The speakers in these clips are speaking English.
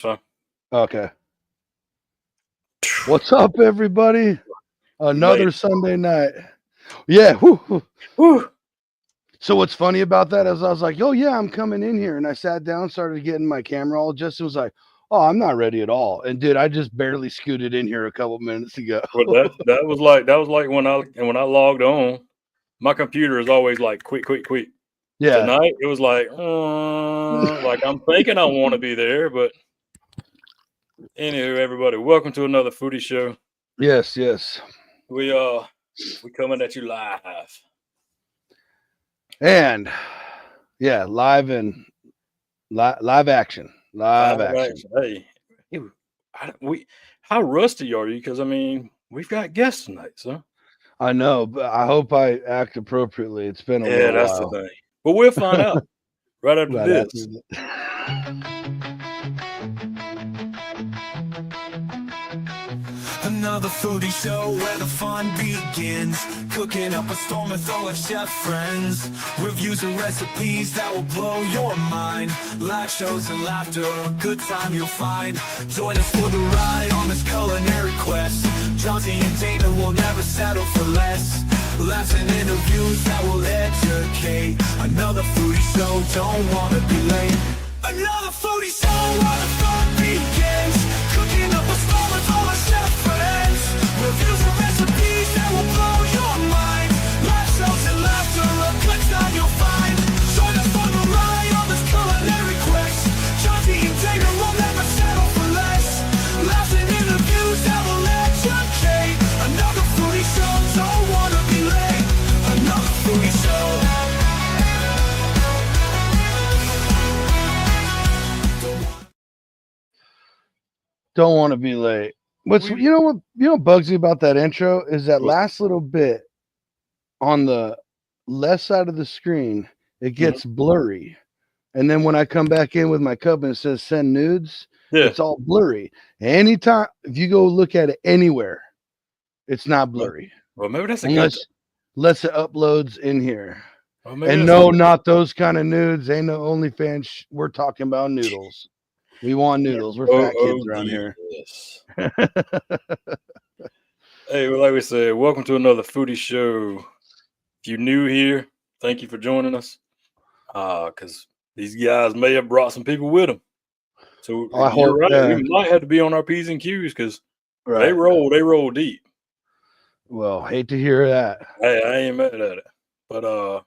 So, Okay. What's up, everybody? Another Sunday night. Yeah. whew. So what's funny about that is I was like, oh, yeah, I'm coming in here. And I sat down, started getting my camera all adjusted. Was like, oh, I'm not ready at all. And dude, I just barely scooted in here a couple minutes ago. But that was like when I logged on, my computer is always like quick. Yeah. Tonight it was like I'm thinking I want to be there, but anywho, everybody, welcome to another Foodie show. Yes. We coming at you live. And yeah, live action. Live action. Hey, how rusty are you? Because I mean, we've got guests tonight, so I know, but I hope I act appropriately. It's been a little that's while. the thing. But we'll find out right after this. Another foodie show where the fun begins. Cooking up a storm with all our chef friends. Reviews and recipes that will blow your mind. Live shows and laughter, a good time you'll find. Join us for the ride on this culinary quest. Johnsy and Damn will never settle for less. Laughs and interviews that will educate. Another foodie show, don't wanna be late. Another foodie show where the fun begins. Cooking up a storm with all our chef friends. Reviews and recipes that will blow your mind. Live shows and laughter, a good time you'll find. Join us for the ride on this culinary quest. Johnsy and Damon will never settle for less. Laughs and interviews that will educate. Another foodie show, don't wanna be late. Another foodie show. Don't want to be late. You know what bugs me about that intro is that last little bit on the left side of the screen, it gets blurry. And then when I come back in with my cup and it says send nudes, it's all blurry. Anytime if you go look at it anywhere, it's not blurry. Well, maybe that's unless it uploads in here. Well, and no, not those kind of nudes. Ain't no OnlyFans. We're talking about noodles. We want noodles. We're fat kids around here. Yes. Hey, well, like we said, welcome to another Foodie show. If you're new here, thank you for joining us. Because these guys may have brought some people with them. So you're right. We might have to be on our P's and Q's because they roll deep. Well, hate to hear that. Hey, I ain't mad at it. But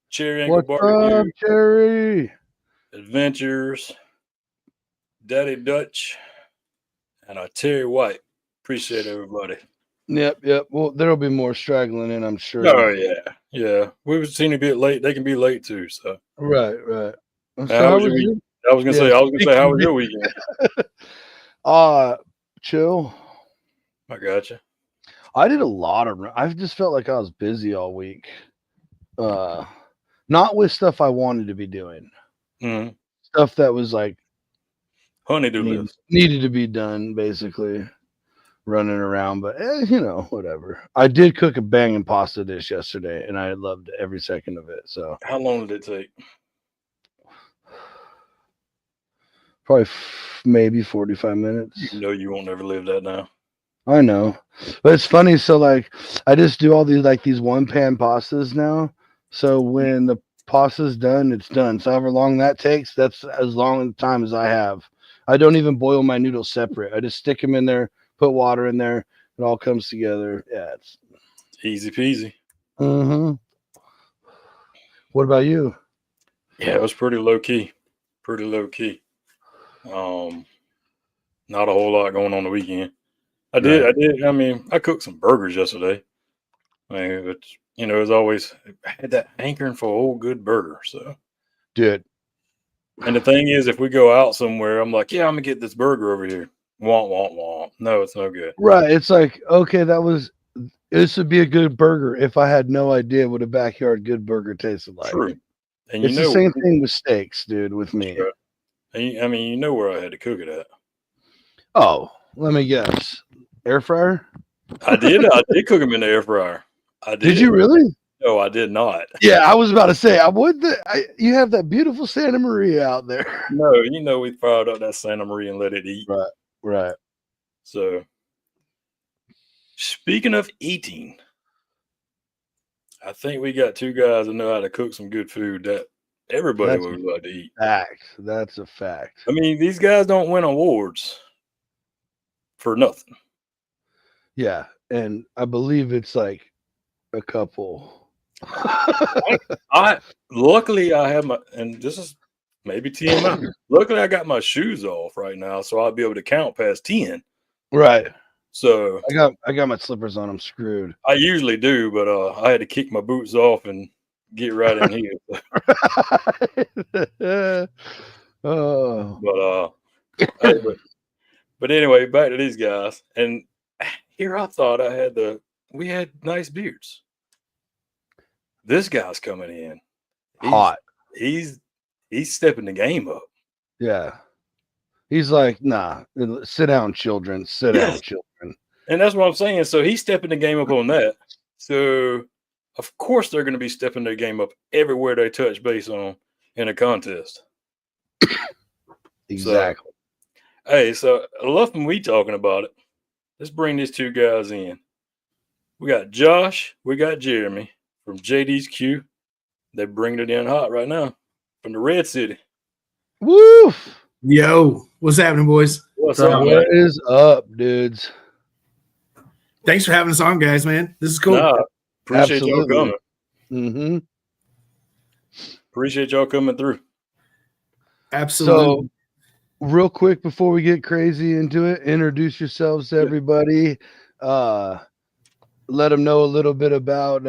Cherry Angle What's Barbecue, up, Cherry? Adventures, Daddy Dutch, and Terry White. Appreciate everybody. Yep. Well, there'll be more straggling in, I'm sure. Oh yeah. We've seen a bit late. They can be late too. So right. So how was your week? I was gonna say, how was your weekend? Chill. I gotcha. I did a lot of. I just felt like I was busy all week. Not with stuff I wanted to be doing. Mm-hmm. Stuff that was like honeydew list needed to be done, basically. Running around, but whatever. I did cook a banging pasta dish yesterday, and I loved every second of it. So, how long did it take? Probably maybe 45 minutes. You know, you won't ever live that down. I know, but it's funny. So, like, I just do all these one pan pastas now. So when the pasta's done, it's done. So however long that takes, that's as long a time as I have. I don't even boil my noodles separate. I just stick them in there. Put water in there. It all comes together. Yeah, it's easy peasy. Mm-hmm. What about you? Yeah, it was pretty low key. Not a whole lot going on the weekend. I did. I mean, I cooked some burgers yesterday. I mean, but as always, I had that hankering for an old good burger. So, dude. And the thing is, if we go out somewhere, I'm like, yeah, I'm gonna get this burger over here. Womp. No, it's no good. Right. It's like, okay, this would be a good burger if I had no idea what a backyard good burger tasted like. True. And it's the same thing with steaks, dude, with me. Right. And I mean, where I had to cook it at. Oh, let me guess. Air fryer? I did cook them in the air fryer. I did. Did you really? No, I did not. Yeah, I was about to say, you have that beautiful Santa Maria out there. No, we fired up that Santa Maria and let it eat. Right. So, speaking of eating, I think we got two guys that know how to cook some good food that everybody would love to eat. That's a fact. I mean, these guys don't win awards for nothing. Yeah, and I believe it's like a couple. Luckily I have and this is maybe TMI. Luckily I got my shoes off right now, so I'll be able to count past 10. Right. So I got my slippers on. I'm screwed. I usually do, but I had to kick my boots off and get right in here. Oh. But anyway, back to these guys. And here I thought we had nice beards. This guy's coming in hot. He's stepping the game up. Yeah. He's like, nah, sit down, children. Sit down, children. And that's what I'm saying. So he's stepping the game up on that. So of course they're going to be stepping their game up everywhere they touch base on in a contest. Exactly. So I love when we talking about it. Let's bring these two guys in. We got Josh, we got Jeremy from JDQ. They're bringing it in hot right now from the Red City. Woo! Yo, what's happening, boys? What's up? What is up, dudes? Thanks for having us on, guys, man. This is cool. Appreciate y'all coming. Mm-hmm. Appreciate y'all coming through. Absolutely. So, real quick before we get crazy into it, introduce yourselves to everybody. Let them know a little bit about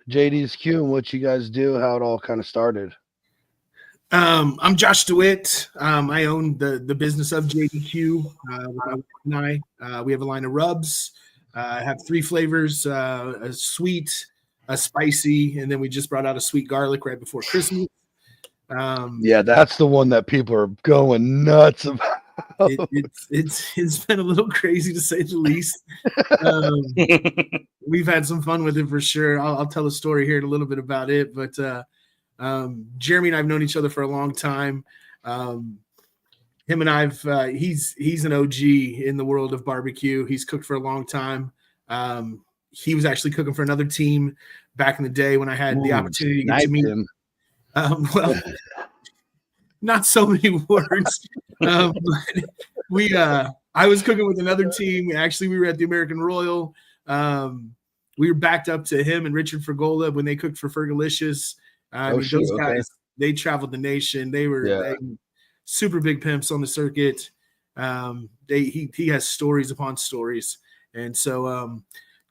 JDQ and what you guys do, how it all kind of started. I'm Josh DeWitt. I own the business of JDQ. With my wife and I, we have a line of rubs. I have 3 flavors: a sweet, a spicy, and then we just brought out a sweet garlic right before Christmas. Yeah, that's the one that people are going nuts about. It's been a little crazy to say the least. We've had some fun with it for sure. I'll tell a story here in a little bit about it, but Jeremy and I've known each other for a long time. Him and he's an OG in the world of barbecue. He's cooked for a long time. He was actually cooking for another team back in the day when I had the opportunity to get to meet him. Well, not so many words. But I was cooking with another team. Actually, we were at the American Royal. We were backed up to him and Richard Fergola when they cooked for Fergalicious. Those guys, they traveled the nation. They were super big pimps on the circuit. He has stories upon stories. And so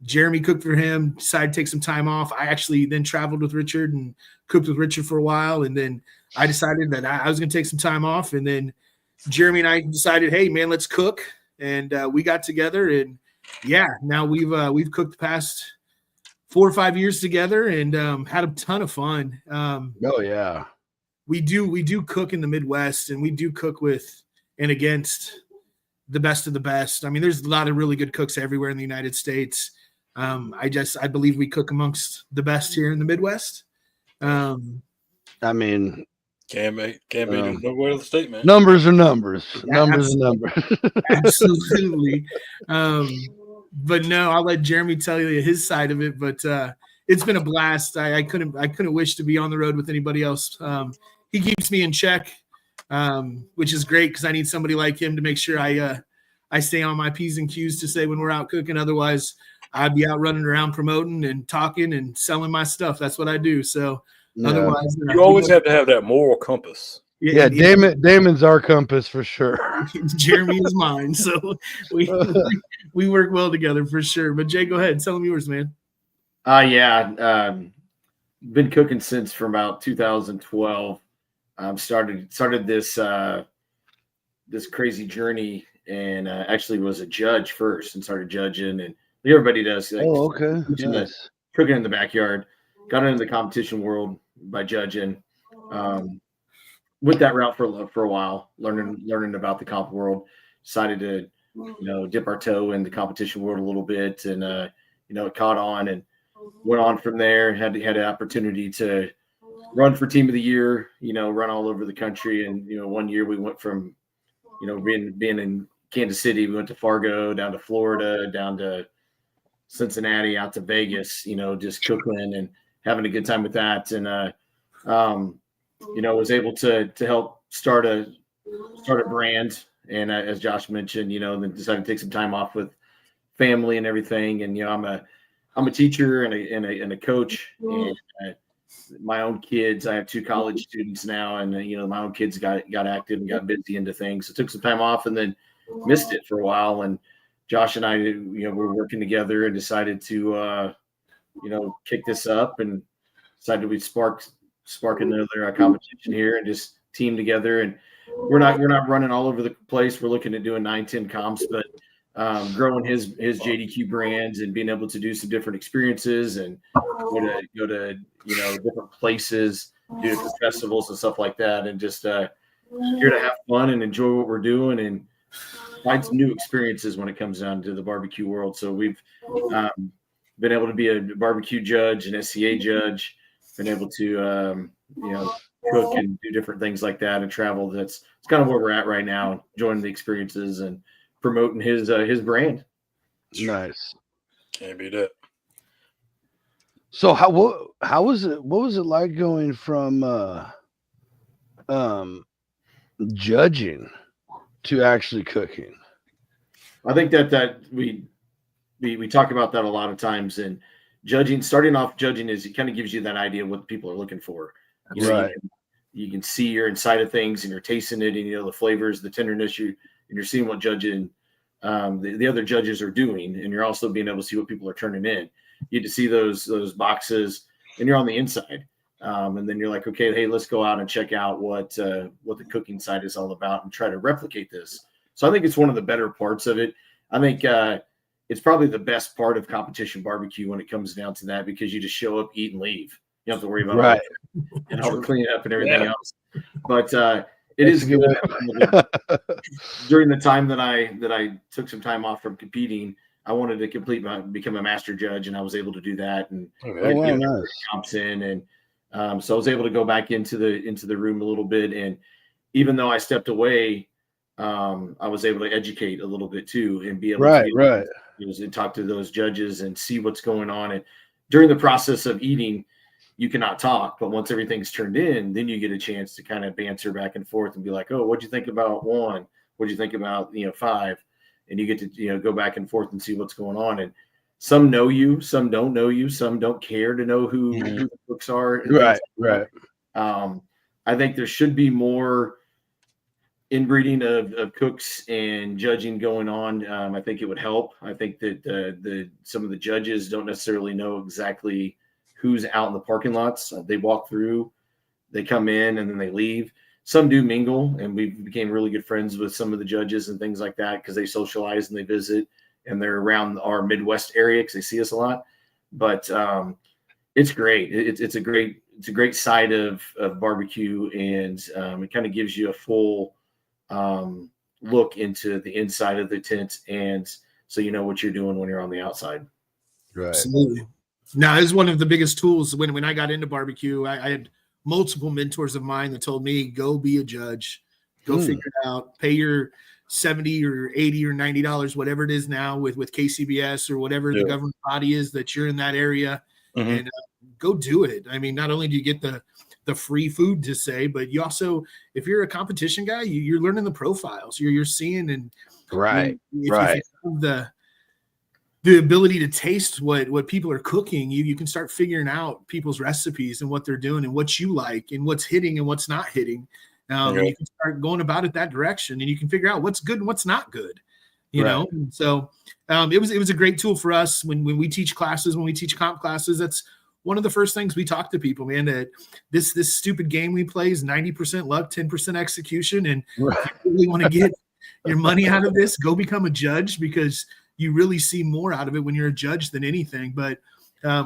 Jeremy cooked for him, decided to take some time off. I actually then traveled with Richard and cooked with Richard for a while. And then I decided that I was going to take some time off. And then Jeremy and I decided, hey, man, let's cook. And we got together. And, now we've cooked the past 4 or 5 years together and had a ton of fun. We do cook in the Midwest, and we do cook with and against the best of the best. I mean, there's a lot of really good cooks everywhere in the United States. I believe we cook amongst the best here in the Midwest. I mean, can't be no way of the statement. Numbers are numbers. Numbers are numbers. Absolutely. But no, I'll let Jeremy tell you his side of it. But it's been a blast. I couldn't wish to be on the road with anybody else. He keeps me in check, which is great because I need somebody like him to make sure I stay on my P's and Q's to say when we're out cooking. Otherwise, I'd be out running around promoting and talking and selling my stuff. That's what I do. So otherwise, you always have to have that moral compass. Yeah, Damon's our compass for sure. Jeremy is mine. So we work well together for sure. But Jay, go ahead. Tell them yours, man. Been cooking since from about 2012. Started this crazy journey, and actually was a judge first and started judging, and everybody does. Yes. Cooking in the backyard. Got into the competition world by judging. Went that route for a while, learning about the comp world. Decided to dip our toe in the competition world a little bit, and it caught on, and went on from there. Had an opportunity to run for team of the year. Run all over the country. And 1 year we went from being in Kansas City, we went to Fargo, down to Florida, down to Cincinnati, out to Vegas. Just cooking and having a good time with that. And was able to help start a brand. And as Josh mentioned, then decided to take some time off with family and everything. And I'm a teacher and a coach. And my own kids, I have 2 college students now, and my own kids got active and got busy into things. So took some time off and then missed it for a while. And Josh and I, were working together and decided to kick this up and decided we'd spark another competition here and just team together. And we're not running all over the place. We're looking at doing 9-10 comps, but growing his JDQ brands and being able to do some different experiences and go to different places, do different festivals and stuff like that, and just here to have fun and enjoy what we're doing and find some new experiences when it comes down to the barbecue world. So we've been able to be a barbecue judge, an SCA judge, been able to cook and do different things like that and travel. It's kind of where we're at right now, enjoying the experiences and promoting his brand. Nice. Can't beat that. So how was it? What was it like going from judging to actually cooking? I think that we talk about that a lot of times. And starting off judging it kind of gives you that idea of what people are looking for. Right. You can see your inside of things and you're tasting it, and the flavors, the tenderness, you're seeing what judging the other judges are doing, and you're also being able to see what people are turning in. You get to see those boxes, and you're on the inside, and then you're like, okay, hey, let's go out and check out what the cooking side is all about and try to replicate this. So I think it's one of the better parts of it. I think it's probably the best part of competition barbecue when it comes down to that, because you just show up, eat, and leave. You don't have to worry about all the cleanup and everything else. But it is good. During the time that I took some time off from competing, I wanted to become a master judge, and I was able to do that and comps in, and so I was able to go back into the room a little bit. And even though I stepped away, I was able to educate a little bit too, and be able to talk to those judges and see what's going on. And during the process of eating, you cannot talk, but once everything's turned in, then you get a chance to kind of banter back and forth and be like, oh, what'd you think about 1? What'd you think about 5? And you get to go back and forth and see what's going on. And some know you, some don't know you, some don't care to know who the cooks are. Right. I think there should be more inbreeding of cooks and judging going on. I think it would help. I think that some of the judges don't necessarily know exactly who's out in the parking lots. They walk through, they come in, and then they leave. Some do mingle, and we became really good friends with some of the judges and things like that, because they socialize and they visit, and they're around our Midwest area because they see us a lot. But it's great. It's a great side of barbecue, and it kind of gives you a full look into the inside of the tent, and so you know what you're doing when you're on the outside. Right. Absolutely. Now, it's one of the biggest tools. When I got into barbecue, I had multiple mentors of mine that told me, go be a judge, go figure it out, pay your $70 or $80 or $90, whatever it is now with KCBS or whatever the government body is that you're in that area, and go do it. I mean, not only do you get the free food to say, but you also, if you're a competition guy, you're learning the profiles. You're seeing, and if you have the ability to taste what people are cooking, you can start figuring out people's recipes and what they're doing and what you like and what's hitting and what's not hitting. And you can start going about it that direction, and you can figure out what's good and what's not good, you know? And so it was a great tool for us when we teach classes, when we teach comp classes. That's one of the first things we talk to people, man, that this stupid game we play is 90% luck, 10% execution. And if you really want to get your money out of this, go become a judge, because you really see more out of it when you're a judge than anything. But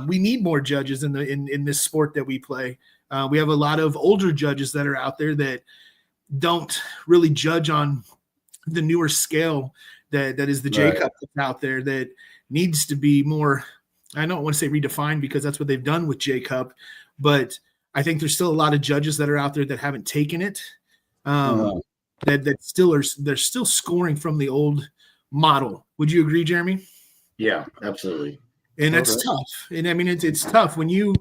we need more judges in this sport that we play. We have a lot of older judges that are out there that don't really judge on the newer scale that is the J Cup that's out there, that needs to be more I don't want to say redefined because that's what they've done with J Cup, but I think there's still a lot of judges that are out there that haven't taken it. That still they're still scoring from the old model. Would you agree, Jeremy? Yeah, absolutely. And that's tough. And I mean, it's tough when you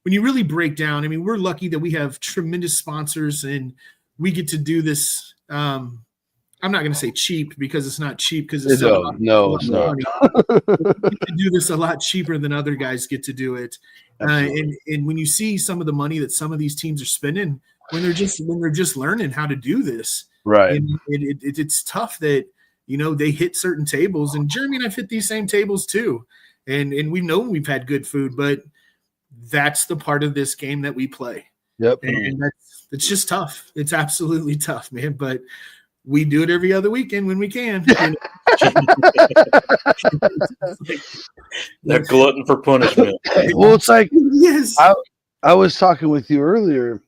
really break down. I mean, we're lucky that we have tremendous sponsors and we get to do this. I'm not going to say cheap because it's not cheap because it's no, it's not. We get to do this a lot cheaper than other guys get to do it. And when you see some of the money that some of these teams are spending when they're just learning how to do this, right? And it's tough that they hit certain tables, and Jeremy and I've hit these same tables too, and we've known we've had good food, but that's the part of this game that we play. Yep, and it's just tough. It's absolutely tough, man. But we do it every other weekend when we can. They're glutton for punishment. Well, it's like, yes, I was talking with you earlier.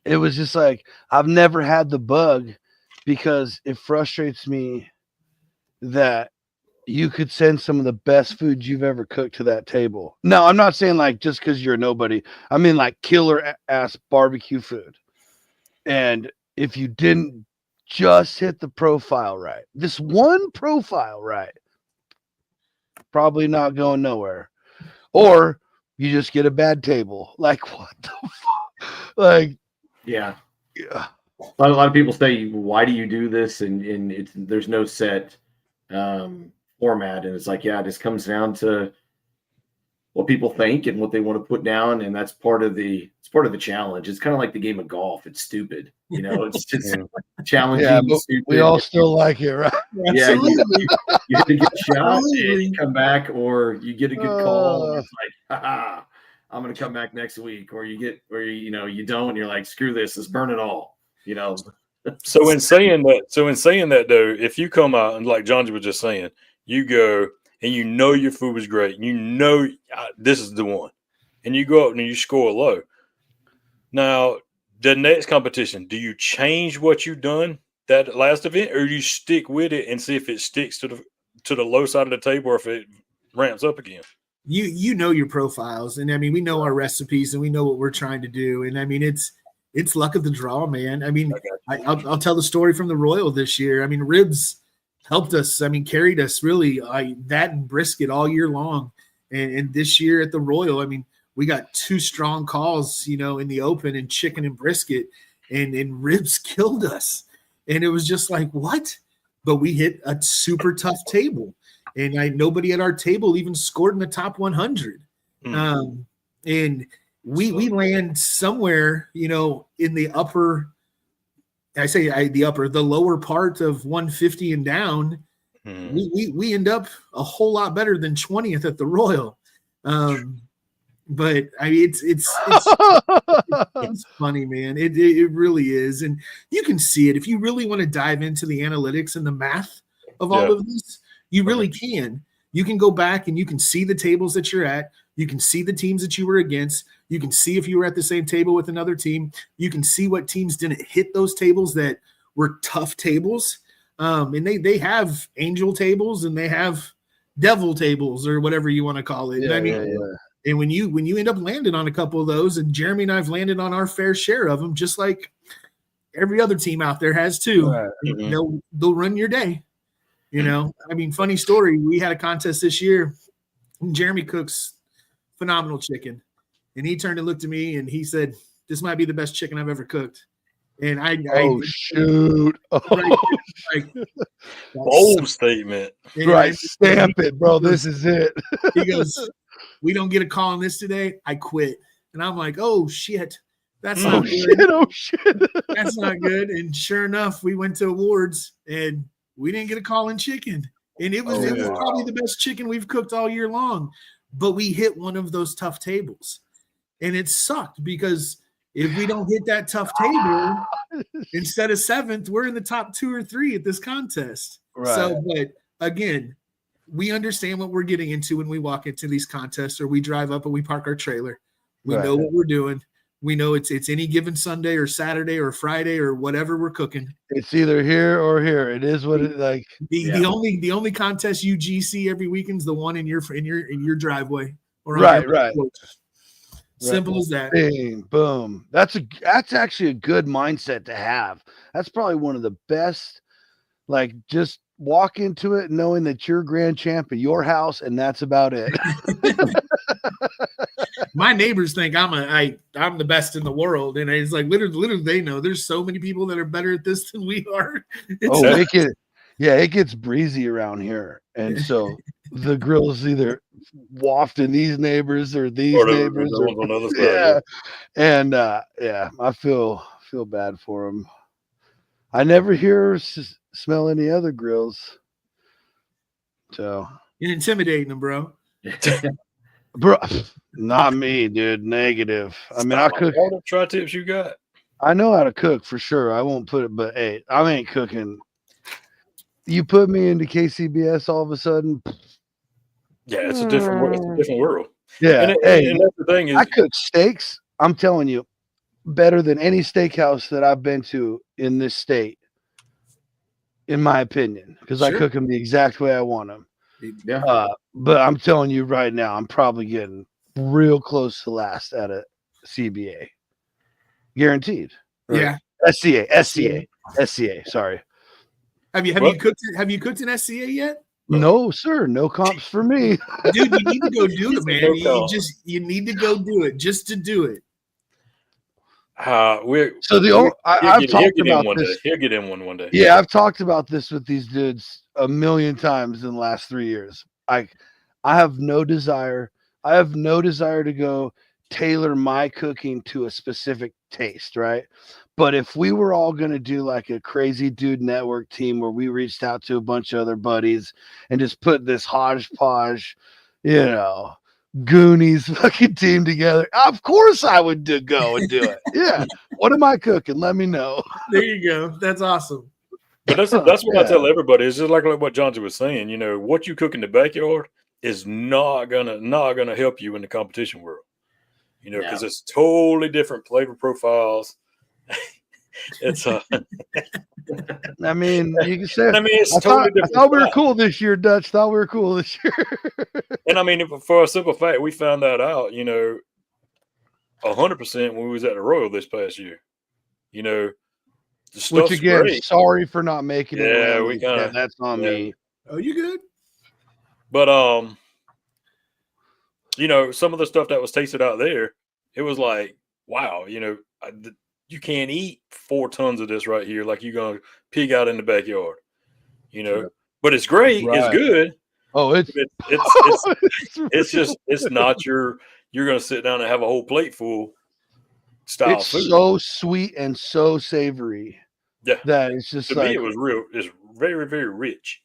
It was just like, I've never had the bug because it frustrates me that you could send some of the best food you've ever cooked to that table. No, I'm not saying like just because you're nobody. I mean like killer ass barbecue food. And if you didn't just hit the profile right, this one profile right, probably not going nowhere. Or you just get a bad table. Like, what the fuck? Like, yeah. A lot of people say, why do you do this? And there's no set format. And it's like, yeah, it just comes down to what people think and what they want to put down. And that's part of the challenge. It's kind of like the game of golf. It's stupid. It's challenging. Yeah, but stupid. We all still like it, right? Yeah, you hit a good shot and you come back, or you get a good call. And it's like, haha, I'm going to come back next week. Or you don't, and you're like, screw this, let's burn it all. So in saying that though, if you come out and like Johnsy was just saying, you go and your food was great, this is the one, and you go up and you score low. Now, the next competition, do you change what you've done that last event, or do you stick with it and see if it sticks to the low side of the table, or if it ramps up again? You know your profiles, and I mean we know our recipes, and we know what we're trying to do, and I mean it's luck of the draw, man. I mean, I'll tell the story from the Royal this year. I mean, ribs helped us. I mean, carried us really. That and brisket all year long, and this year at the Royal, I mean, we got 2 strong calls, in the open, and chicken and brisket, and ribs killed us, and it was just like, what? But we hit a super tough table, and nobody at our table even scored in the top 100, and we land somewhere, in the upper. The lower part of 150 and down. We end up a whole lot better than 20th at the Royal. But I mean, it's funny, man. It really is, and you can see it if you really want to dive into the analytics and the math of all of this. You really can. You can go back and you can see the tables that you're at. You can see the teams that you were against. You can see if you were at the same table with another team. You can see what teams didn't hit those tables that were tough tables. And they have angel tables and they have devil tables or whatever you want to call it. And when you end up landing on a couple of those, and Jeremy and I've landed on our fair share of them, just like every other team out there has too. Right. They'll run your day. I mean, funny story. We had a contest this year. Jeremy cooks phenomenal chicken. And he turned and looked at me and he said, "This might be the best chicken I've ever cooked." And shoot. Bold statement. Right. Stamp it, bro. This is it. He goes, "We don't get a call on this today. I quit." And I'm like, "Oh shit. That's not good. Oh shit. That's not good." And sure enough, we went to awards and we didn't get a call in chicken. And it was probably the best chicken we've cooked all year long. But we hit one of those tough tables. And it sucked because if we don't hit that tough table, instead of 7th, we're in the top 2 or 3 at this contest. Right. So, but again, we understand what we're getting into when we walk into these contests, or we drive up and we park our trailer. We know what we're doing. We know it's any given Sunday or Saturday or Friday or whatever we're cooking. It's either here or here. It is what it like. The only contest you GC every weekend's the one in your driveway or right. Simple as that. Bing, boom. That's actually a good mindset to have. That's probably one of the best. Like, just walk into it knowing that you're grand champ at your house, and that's about it. My neighbors think I'm the best in the world, and it's like literally they know there's so many people that are better at this than we are. It gets breezy around here, and so the grill's either wafting these neighbors or these neighbors, on the other side. And I feel bad for them. I never hear or smell any other grills, so you're intimidating them, bro. Bro, not me, dude. Negative. I mean, I cook. All the tri-tips you got. I know how to cook for sure. I won't put it, but hey, I ain't cooking. You put me into KCBS all of a sudden. Yeah, it's a different world. It's a different world. Yeah. And that's the thing is, I cook steaks. I'm telling you, better than any steakhouse that I've been to in this state, in my opinion, because I cook them the exact way I want them. Yeah. But I'm telling you right now, I'm probably getting real close to last at a CBA. Guaranteed. Right? Yeah. SCA. Sorry. Have you cooked an SCA yet? No, sir. No comps for me. Dude, you need to go do it, man. You need to go do it just to do it. I've talked about this. He'll get in one day. Yeah, I've talked about this with these dudes a million times in the last 3 years. I have no desire. I have no desire to go tailor my cooking to a specific taste, right? But if we were all going to do like a crazy dude network team where we reached out to a bunch of other buddies and just put this hodgepodge, Goonies fucking team together, of course I would go and do it. Yeah. What am I cooking? Let me know. There you go. That's awesome. But that's what I tell everybody. It's just like what Johnsy was saying. What you cook in the backyard is not gonna help you in the competition world. Because it's totally different flavor profiles. It's I mean, you can say. I mean, it's I thought we were cool this year, Dutch. Thought we were cool this year. And I mean, for a simple fact, we found that out. 100% when we was at the Royal this past year. The stuff's Which again, great. sorry for not making it. Yeah, that's on me. Oh, you good? But some of the stuff that was tasted out there, it was like, wow, you can't eat 4 tons of this right here like you're gonna pig out in the backyard, But it's great, right. It's good. Oh, it's it's not you're gonna sit down and have a whole plate full style it's food. So sweet and so savory. Yeah, that it's just to me it was real. It's very, very rich.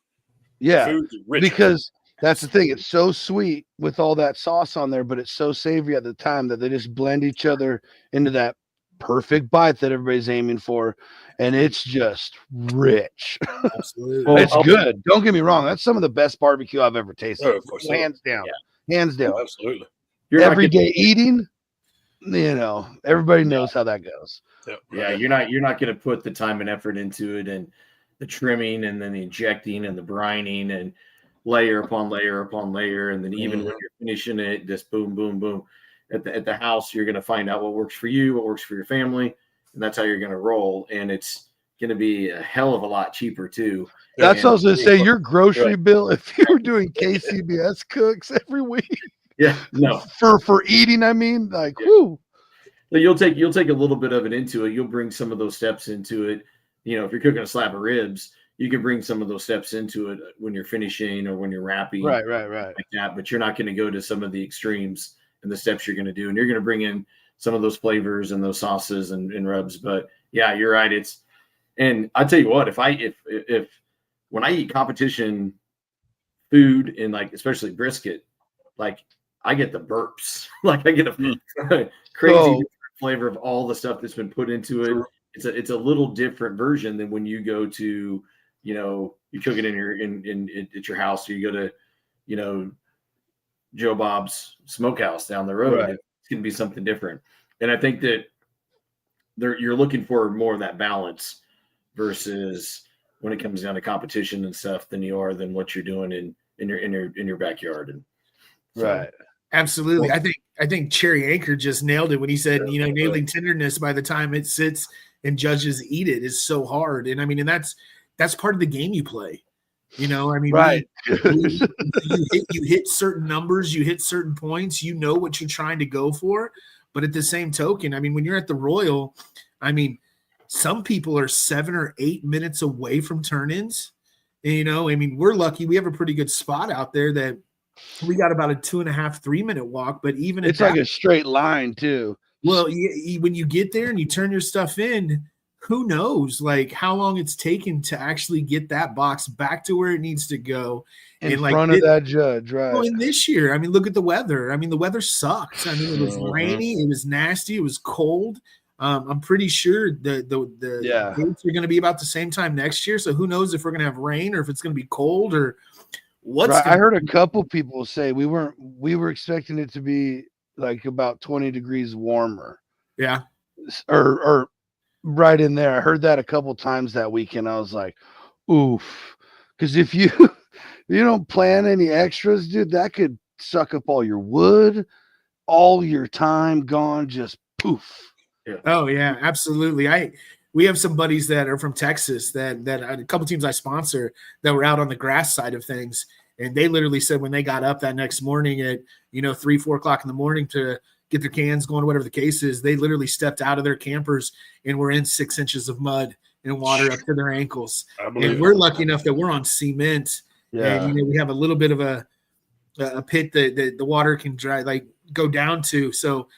Yeah, the food is rich because that's the thing. It's so sweet with all that sauce on there, but it's so savory at the time that they just blend each other into that perfect bite that everybody's aiming for, and it's just rich. Absolutely. It's good. Don't get me wrong. That's some of the best barbecue I've ever tasted. Oh, of course. Hands down. Hands down. Oh, absolutely. Everyday eating, everybody knows how that goes. Yeah, you're not going to put the time and effort into it, and the trimming, and then the injecting, and the brining, and layer upon layer upon layer, and then even when you're finishing it, just boom, boom, boom. At the house, you're going to find out what works for you, what works for your family, and that's how you're going to roll. And it's going to be a hell of a lot cheaper too. That's what I was going to say. Your grocery bill, if you were doing KCBS cooks every week, for eating, I mean, like, whoo. You'll take a little bit of it into it. You'll bring some of those steps into it. If you're cooking a slab of ribs, you can bring some of those steps into it when you're finishing or when you're wrapping, right, like that. But you're not going to go to some of the extremes and the steps you're going to do, and you're going to bring in some of those flavors and those sauces and rubs. But yeah, you're right. And I tell you what, if when I eat competition food and like especially brisket, like I get the burps, like I get a crazy flavor of all the stuff that's been put into it. It's a little different version than when you go to, you cook it at your house, or you go to, Joe Bob's Smokehouse down the road. Right. It's going to be something different. And I think that you're looking for more of that balance versus when it comes down to competition and stuff than what you're doing in your backyard. And so, right. Absolutely. I think Cherry Anchor just nailed it when he said, nailing tenderness by the time it sits and judges eat it is so hard. And I mean, and that's part of the game you play. Right. You hit certain numbers, you hit certain points, you know what you're trying to go for. But at the same token, I mean, when you're at the Royal, I mean, some people are 7 or 8 minutes away from turn-ins. And, I mean, we're lucky. We have a pretty good spot out there that we got about a 2.5, 3 minute walk. But even it's like a straight line too. Well, when you get there and you turn your stuff in, who knows like how long it's taken to actually get that box back to where it needs to go in front of that judge, right? Well, in this year, I mean, look at the weather. I mean, the weather sucked. I mean, it was rainy, it was nasty, it was cold. I'm pretty sure the dates are going to be about the same time next year. So who knows if we're going to have rain or if it's going to be cold or what's. Right. I heard a couple people say we were expecting it to be like about 20 degrees warmer. Yeah. Or right in there. I heard that a couple times that weekend. I was like, oof. Because if you don't plan any extras, dude, that could suck up all your wood, all your time gone, just poof. Yeah. Oh yeah, absolutely. We have some buddies that are from Texas that a couple teams I sponsor that were out on the grass side of things. And they literally said when they got up that next morning at 3, 4 o'clock in the morning to get their cans going, whatever the case is, they literally stepped out of their campers and were in 6 inches of mud and water up to their ankles. And we're lucky enough that we're on cement. Yeah. And we have a little bit of a pit that the water can go down to. So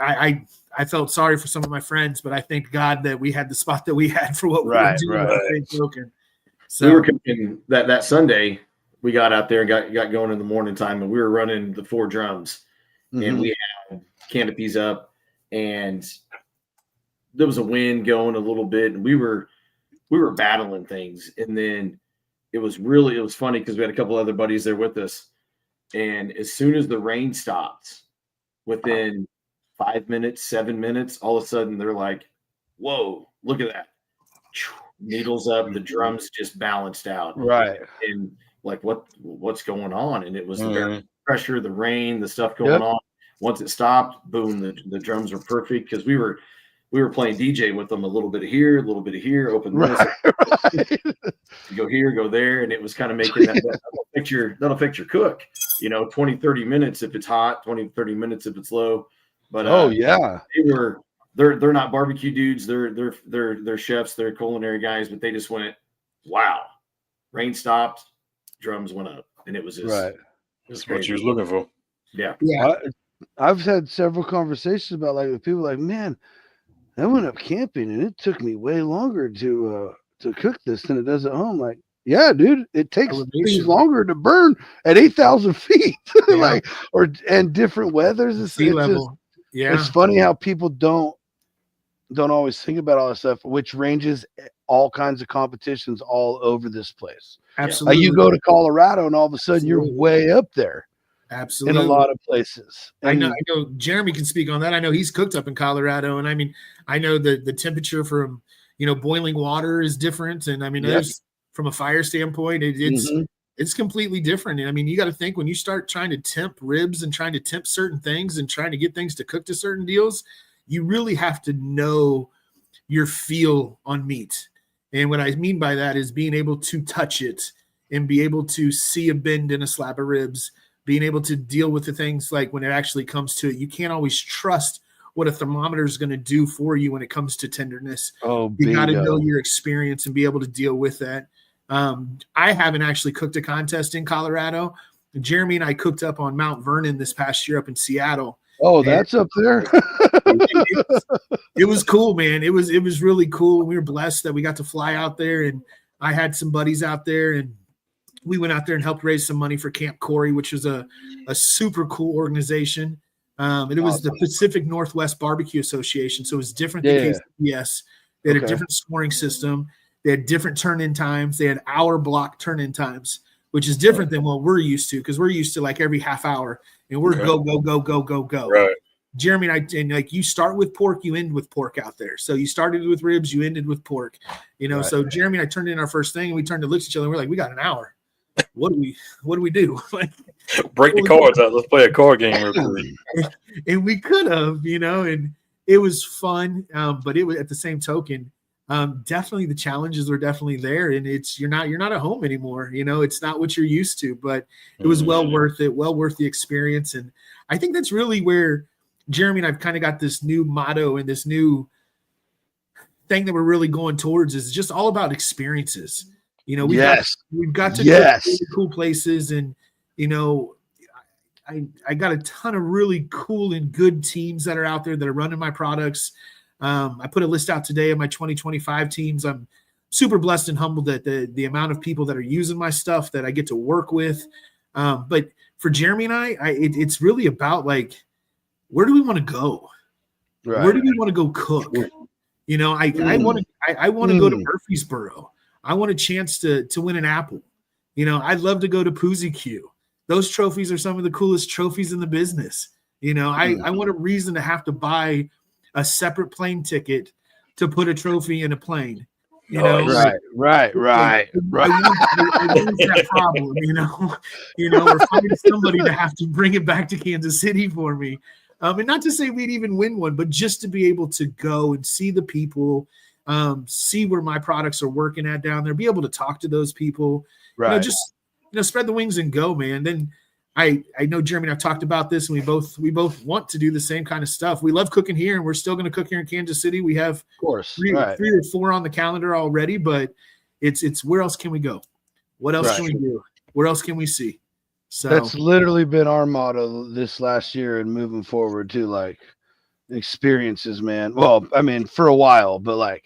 I felt sorry for some of my friends, but I thank God that we had the spot that we had for what we were doing. Right. So we were cooking that Sunday. We got out there and got going in the morning time, and we were running the 4 drums, and we had canopies up, and there was a wind going a little bit, and we were battling things. And then it was funny because we had a couple other buddies there with us, and as soon as the rain stopped, within 5 minutes, 7 minutes, all of a sudden they're like, "Whoa, look at that!" Needles up, the drums just balanced out, right? And like, what's going on? And it was the pressure, the rain, the stuff going on. Once it stopped, boom, the drums were perfect because we were playing DJ with them, a little bit of here, open this, go here, go there, and it was kind of making that'll affect your cook. 20, 30 minutes if it's hot, 20, 30 minutes if it's low. But they're not barbecue dudes. They're chefs. They're culinary guys. But they just went, wow. Rain stopped, drums went up, and it was just right. That's what you was looking for. Yeah. I've had several conversations about with people man, I went up camping and it took me way longer to cook this than it does at home. Like, yeah, dude, it takes things longer to burn at 8,000 feet, and different weathers. Sea level. It's funny how people don't always think about all this stuff, which ranges all kinds of competitions all over this place. Absolutely. You go to Colorado and all of a sudden you're way up there. Absolutely. In a lot of places. And I know Jeremy can speak on that. I know he's cooked up in Colorado. And I mean, I know the temperature from, boiling water is different. And I mean, from a fire standpoint, it's completely different. And I mean, you got to think when you start trying to temp ribs and trying to temp certain things and trying to get things to cook to certain deals, you really have to know your feel on meat. And what I mean by that is being able to touch it and be able to see a bend in a slab of ribs, being able to deal with the things like when it actually comes to it. You can't always trust what a thermometer is going to do for you when it comes to tenderness. Oh, you got to know your experience and be able to deal with that. I haven't actually cooked a contest in Colorado. Jeremy and I cooked up on Mount Vernon this past year up in Seattle. Oh, that's up there. It was cool, man. It was really cool. We were blessed that we got to fly out there, and I had some buddies out there, and we went out there and helped raise some money for Camp Corey, which is a super cool organization. And it was the Pacific Northwest Barbecue Association. So it was different than KCBS. They had a different scoring system. They had different turn-in times. They had hour block turn-in times, which is different than what we're used to because we're used to like every half hour, and we're go. Right. Jeremy and like you start with pork, you end with pork out there. So you started with ribs, you ended with pork. Right. So Jeremy and I turned in our first thing, and we turned to look at each other, and we're like, we got an hour. What do we do? Like, break the cards out. Let's play a card game real quick. And we could have, and it was fun. But it was at the same token, definitely the challenges were definitely there, and you're not at home anymore. It's not what you're used to, but it was well worth it, well worth the experience. And I think that's really where Jeremy and I've kind of got this new motto and this new thing that we're really going towards is just all about experiences. We've got to go to really cool places, and I got a ton of really cool and good teams that are out there that are running my products. I put a list out today of my 2025 teams. I'm super blessed and humbled at the amount of people that are using my stuff that I get to work with. But for Jeremy and I, it's really about like, where do we want to go? Right. Where do we want to go cook? I want to go to Murfreesboro. I want a chance to win an apple. I'd love to go to Poozy Q. Those trophies are some of the coolest trophies in the business. I want a reason to have to buy a separate plane ticket to put a trophy in a plane. Right. I lose that problem, or find somebody to have to bring it back to Kansas City for me. And not to say we'd even win one, but just to be able to go and see the people, see where my products are working at down there, be able to talk to those people, just spread the wings and go, man. Then I know Jeremy and I've talked about this, and we both want to do the same kind of stuff. We love cooking here, and we're still going to cook here in Kansas City. We have of course three or four on the calendar already, but it's where else can we go? What else can we do? Where else can we see? So that's literally been our motto this last year and moving forward too, like experiences, man. Well, I mean, for a while, but like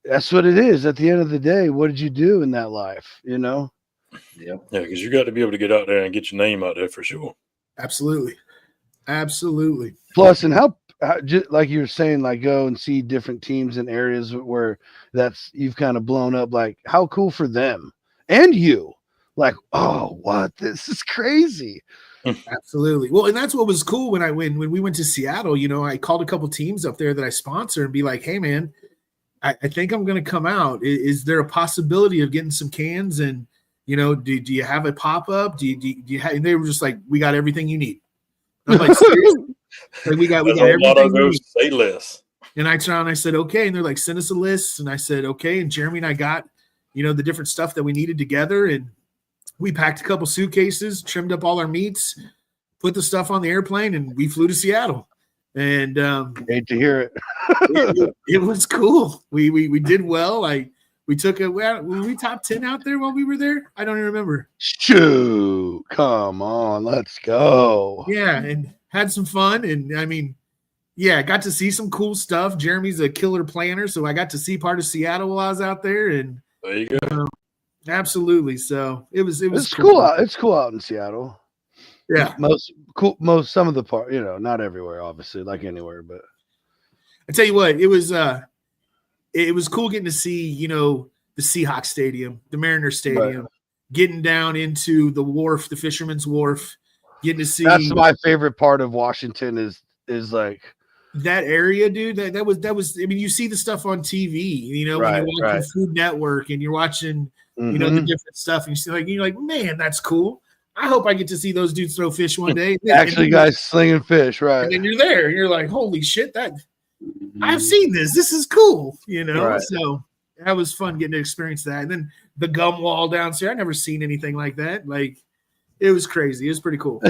that's what it is at the end of the day. What did you do in that life? Yeah, because you got to be able to get out there and get your name out there for sure. Absolutely. Plus, and how just like you were saying, like go and see different teams in areas where you've kind of blown up. Like how cool for them and you. Like, oh, what? This is crazy. Absolutely. Well, and that's what was cool when we went to Seattle. I called a couple teams up there that I sponsor and be like, hey, man, I think I'm going to come out. Is there a possibility of getting some cans? And, do you have a pop-up? Do you have, and they were just like, we got everything you need. I'm like, seriously? Like, we got everything you need. Say less. And I turned and I said, okay. And they're like, send us a list. And I said, okay. And Jeremy and I got, the different stuff that we needed together. And we packed a couple suitcases, trimmed up all our meats, put the stuff on the airplane, and we flew to Seattle. And hate to hear it. It was cool. We did well. We took were we top 10 out there while we were there? I don't even remember. Shoot, come on, let's go. Yeah, and had some fun. And I mean, yeah, got to see some cool stuff. Jeremy's a killer planner, so I got to see part of Seattle while I was out there. And there you go. Absolutely. So it was cool. It's cool out in Seattle. Yeah. Some of the part, not everywhere, obviously, like anywhere, but I tell you what, it was cool getting to see, the Seahawks Stadium, the Mariners Stadium, getting down into the wharf, the Fisherman's Wharf, getting to see. That's my favorite part of Washington is like that area, dude. That was. I mean, you see the stuff on TV, when you're watching Food Network and you're watching, the different stuff, and you're like, man, that's cool. I hope I get to see those dudes throw fish one day. Actually, guys slinging fish, right? And then you're there, and you're like, holy shit, I've seen this. This is cool, Right. So that was fun getting to experience that. And then the gum wall downstairs, I've never seen anything like that. Like, it was crazy. It was pretty cool.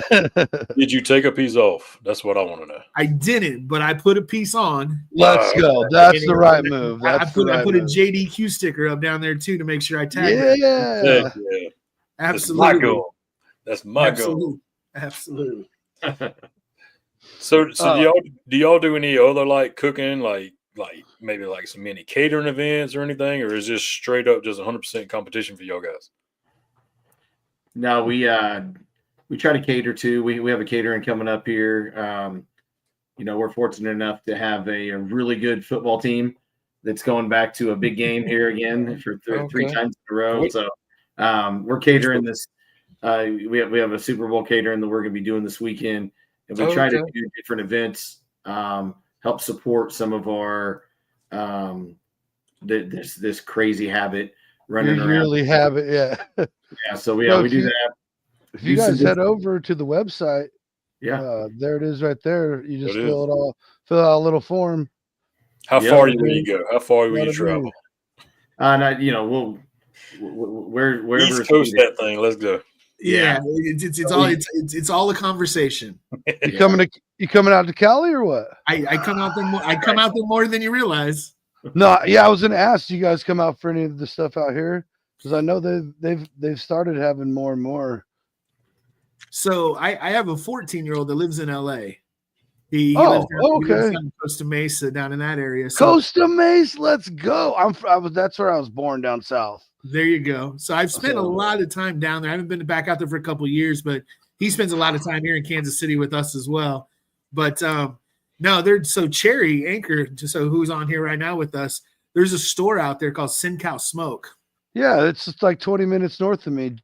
Did you take a piece off? That's what I want to know. I didn't, but I put a piece on. Let's go. That's the right move. I put a JDQ sticker up down there too to make sure I tagged it. Yeah. Absolutely. That's my goal. Absolutely. So do y'all do any other like cooking, like maybe like some mini catering events or anything, or is this straight up just 100% competition for y'all guys? No, we try to cater too. We have a catering coming up here. We're fortunate enough to have a really good football team that's going back to a big game here again for three times in a row. So we're catering this. We have a Super Bowl catering that we're going to be doing this weekend, and we try to do different events help support some of our this crazy habit running Your around. yearly habit, yeah. Yeah, so we do that. If you guys head over to the website, yeah, there it is right there. You just It fill out a little form. How far will you go? How far will you travel? And we'll wherever East Coast that thing. Let's go. Yeah, it's all a conversation. You coming out to Cali or what? I come out there more. I come out there more than you realize. No, yeah, I was gonna ask. Do you guys come out for any of the stuff out here? Because I know they've started having more and more. So I have a 14-year-old that lives in LA. He lives down Costa Mesa, down in that area. So, Costa Mesa, let's go. That's where I was born, down south. There you go. So I've spent a lot of time down there. I haven't been back out there for a couple of years, but he spends a lot of time here in Kansas City with us as well. But no, so Cherry Anchor, so who's on here right now with us, there's a store out there called Sin Cow Smoke. Yeah, it's just like 20 minutes north of me.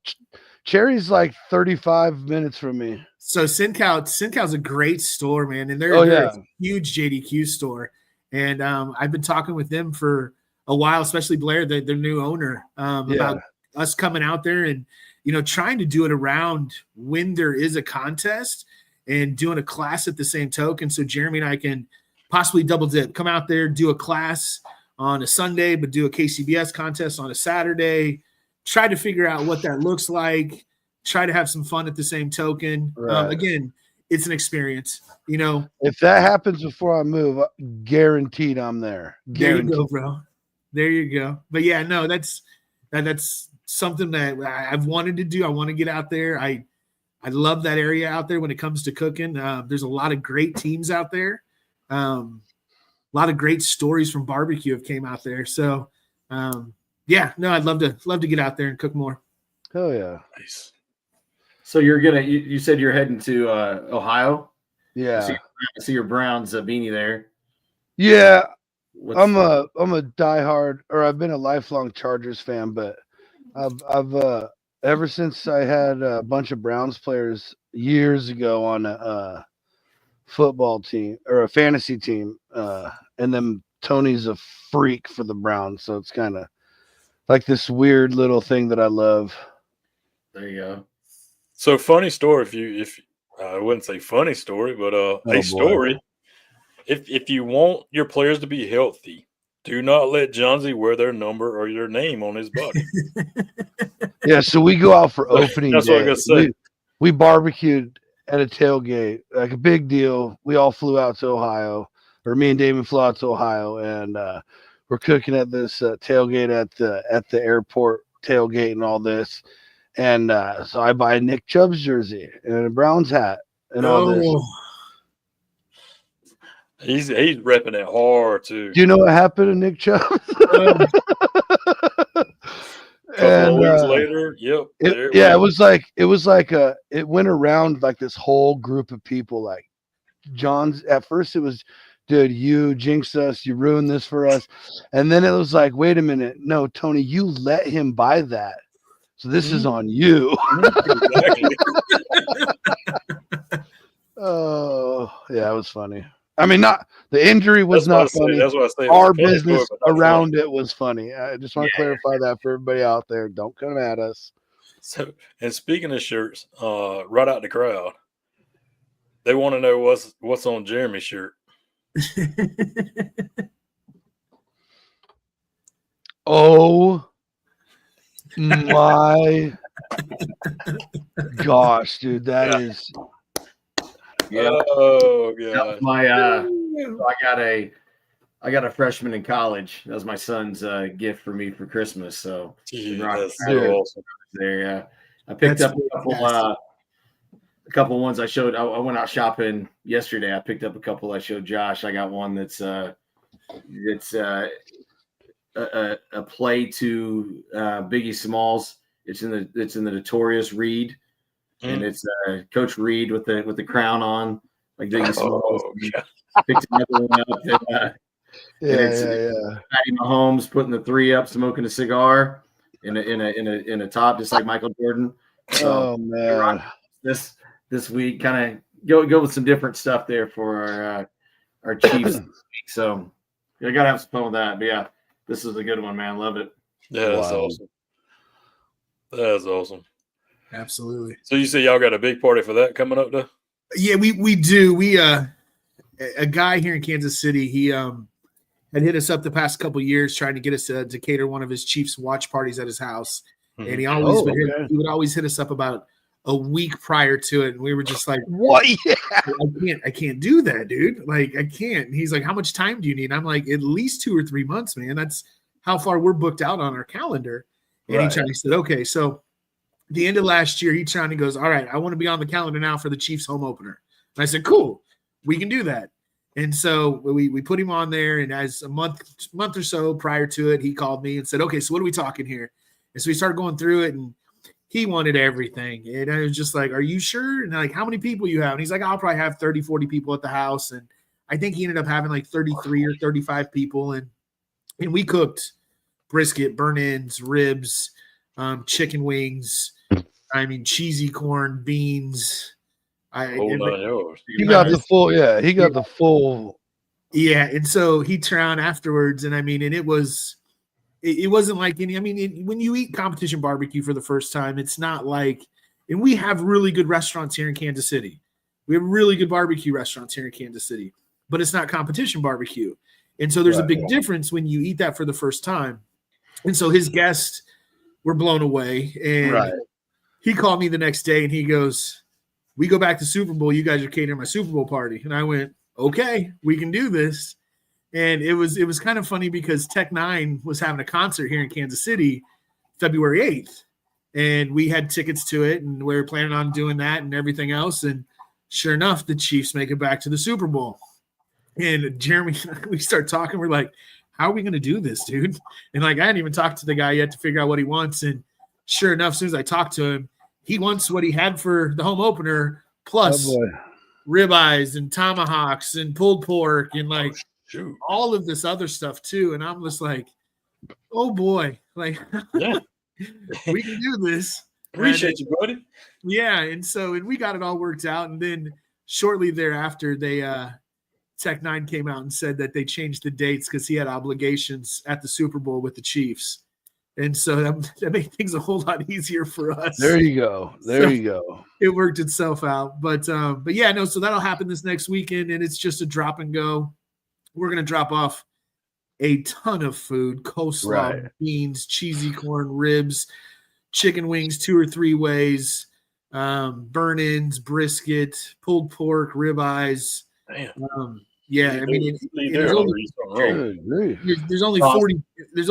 Cherry's like 35 minutes from me. So Sin Cow's a great store, man, and they're a huge JDQ store. And I've been talking with them for a while, especially Blair, their new owner, about us coming out there and trying to do it around when there is a contest and doing a class at the same token. So Jeremy and I can possibly double dip, come out there, do a class on a Sunday, but do a KCBS contest on a Saturday. Try to figure out what that looks like. Try to have some fun at the same token. Right. Again, it's an experience. If that happens before I move, guaranteed I'm there. Guaranteed. There you go, bro. There you go. But yeah, no, that's something that I've wanted to do. I want to get out there. I love that area out there when it comes to cooking. There's a lot of great teams out there. A lot of great stories from barbecue have came out there. So yeah, no, I'd love to get out there and cook more. Hell yeah. Nice. So you said you're heading to Ohio? Yeah. I see your Browns beanie there. Yeah. I'm a diehard, or I've been a lifelong Chargers fan, but I've ever since I had a bunch of Browns players years ago on a football team or a fantasy team, and then Tony's a freak for the Browns, so it's kind of like this weird little thing that I love. There you go. So funny story. If I wouldn't say funny story, but story. If you want your players to be healthy, do not let Johnsy wear their number or your name on his body. Yeah, so we go out for opening That's day. what I'm gonna say. We barbecued at a tailgate, like a big deal. We all flew out to Ohio, or me and Damon flew out to Ohio, and we're cooking at this tailgate at the airport tailgate and all this. And so I buy a Nick Chubb's jersey and a Browns hat and all this. He's repping it hard too. Do you know what happened to Nick Chubb? Couple of weeks later, it went around like this whole group of people. Like John's at first, it was, dude, you jinxed us, you ruined this for us, and then it was like, wait a minute, no, Tony, you let him buy that, so this is on you. Exactly. Oh, yeah, it was funny. I mean, not the injury was not funny. That's what I say. Our business around it was funny. I just want to clarify that for everybody out there. Don't come at us. So, and speaking of shirts, right out the crowd, they want to know what's on Jeremy's shirt. Oh my gosh, dude, that is. Yeah. Oh god. I got a freshman in college. That was my son's gift for me for Christmas. So that's so awesome. There, yeah. I picked up a couple ones I showed. I went out shopping yesterday. I picked up a couple I showed Josh. I got one that's a play to Biggie Smalls. It's in the Notorious Reed. And it's Coach Reed with the crown on, like Biggie Smalls. Picked another one up. Patty Mahomes putting the 3 up, smoking a cigar in a top, just like Michael Jordan. So, oh man, this week, kind of go with some different stuff there for our Chiefs. So I gotta have some fun with that. But yeah, this is a good one, man. Love it. Yeah, that's awesome. That's awesome. Absolutely. So you say y'all got a big party for that coming up, though? Yeah, we do. We a guy here in Kansas City, he had hit us up the past couple of years trying to get us to cater one of his Chiefs watch parties at his house. Mm-hmm. And he always he would always hit us up about a week prior to it. And we were just like, what? Yeah. I can't do that, dude. Like, I can't. And he's like, how much time do you need? I'm like, at least 2 or 3 months, man. That's how far we're booked out on our calendar. And he said, okay. So the end of last year, he trying to goes, all right, I want to be on the calendar now for the Chiefs home opener. And I said, cool, we can do that. And so we put him on there. And as a month or so prior to it, he called me and said, okay, so what are we talking here? And so we started going through it, and he wanted everything. And I was just like, are you sure? And like, how many people you have? And he's like, I'll probably have 30, 40 people at the house. And I think he ended up having like 33 or 35 people. And we cooked brisket, burn-ins, ribs, chicken wings, cheesy corn, beans. He got the full, he got the full. Yeah, and so he turned around afterwards, and and it wasn't like any, when you eat competition barbecue for the first time, it's not like, and we have really good restaurants here in Kansas City. We have really good barbecue restaurants here in Kansas City, but it's not competition barbecue. And so there's a big difference when you eat that for the first time. And so his guests were blown away. And he called me the next day and he goes, we go back to Super Bowl. You guys are catering my Super Bowl party. And I went, okay, we can do this. And it was kind of funny because Tech Nine was having a concert here in Kansas City, February 8th. And we had tickets to it, and we were planning on doing that and everything else. And sure enough, the Chiefs make it back to the Super Bowl. And Jeremy, we start talking. We're like, how are we going to do this, dude? And like, I hadn't even talked to the guy yet to figure out what he wants. And sure enough, as soon as I talked to him, he wants what he had for the home opener, plus ribeyes and tomahawks and pulled pork and like all of this other stuff too. And I'm just like, oh boy, like we can do this. Appreciate you, buddy. Yeah. And we got it all worked out. And then shortly thereafter, they Tech Nine came out and said that they changed the dates because he had obligations at the Super Bowl with the Chiefs. And so that made things a whole lot easier for us. There you go. You go. It worked itself out. But yeah, no, so that'll happen this next weekend, and it's just a drop and go. We're going to drop off a ton of food, coleslaw, beans, cheesy corn, ribs, chicken wings 2 or 3 ways, burn-ins, brisket, pulled pork, ribeyes. Damn. Yeah, there's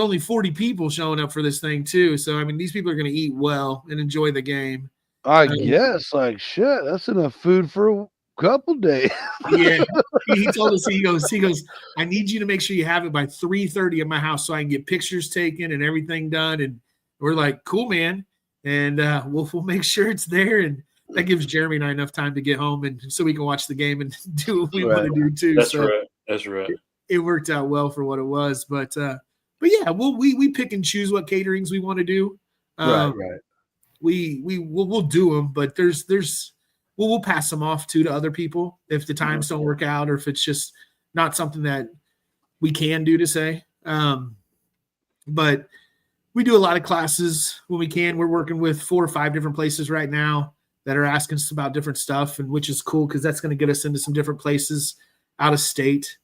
only 40 people showing up for this thing too. So these people are going to eat well and enjoy the game. I guess, like shit, that's enough food for a couple days. Yeah, he told us he goes, I need you to make sure you have it by 3:30 at my house so I can get pictures taken and everything done. And we're like, cool, man. And we'll make sure it's there. And that gives Jeremy and I enough time to get home and so we can watch the game and do what we want to do too. That's right. It worked out well for what it was, but yeah, we pick and choose what caterings we want to do. We'll do them, but we'll pass them off to other people if the times don't work out or if it's just not something that we can do to say. But we do a lot of classes when we can. We're working with 4 or 5 different places right now that are asking us about different stuff, and which is cool because that's going to get us into some different places out of state,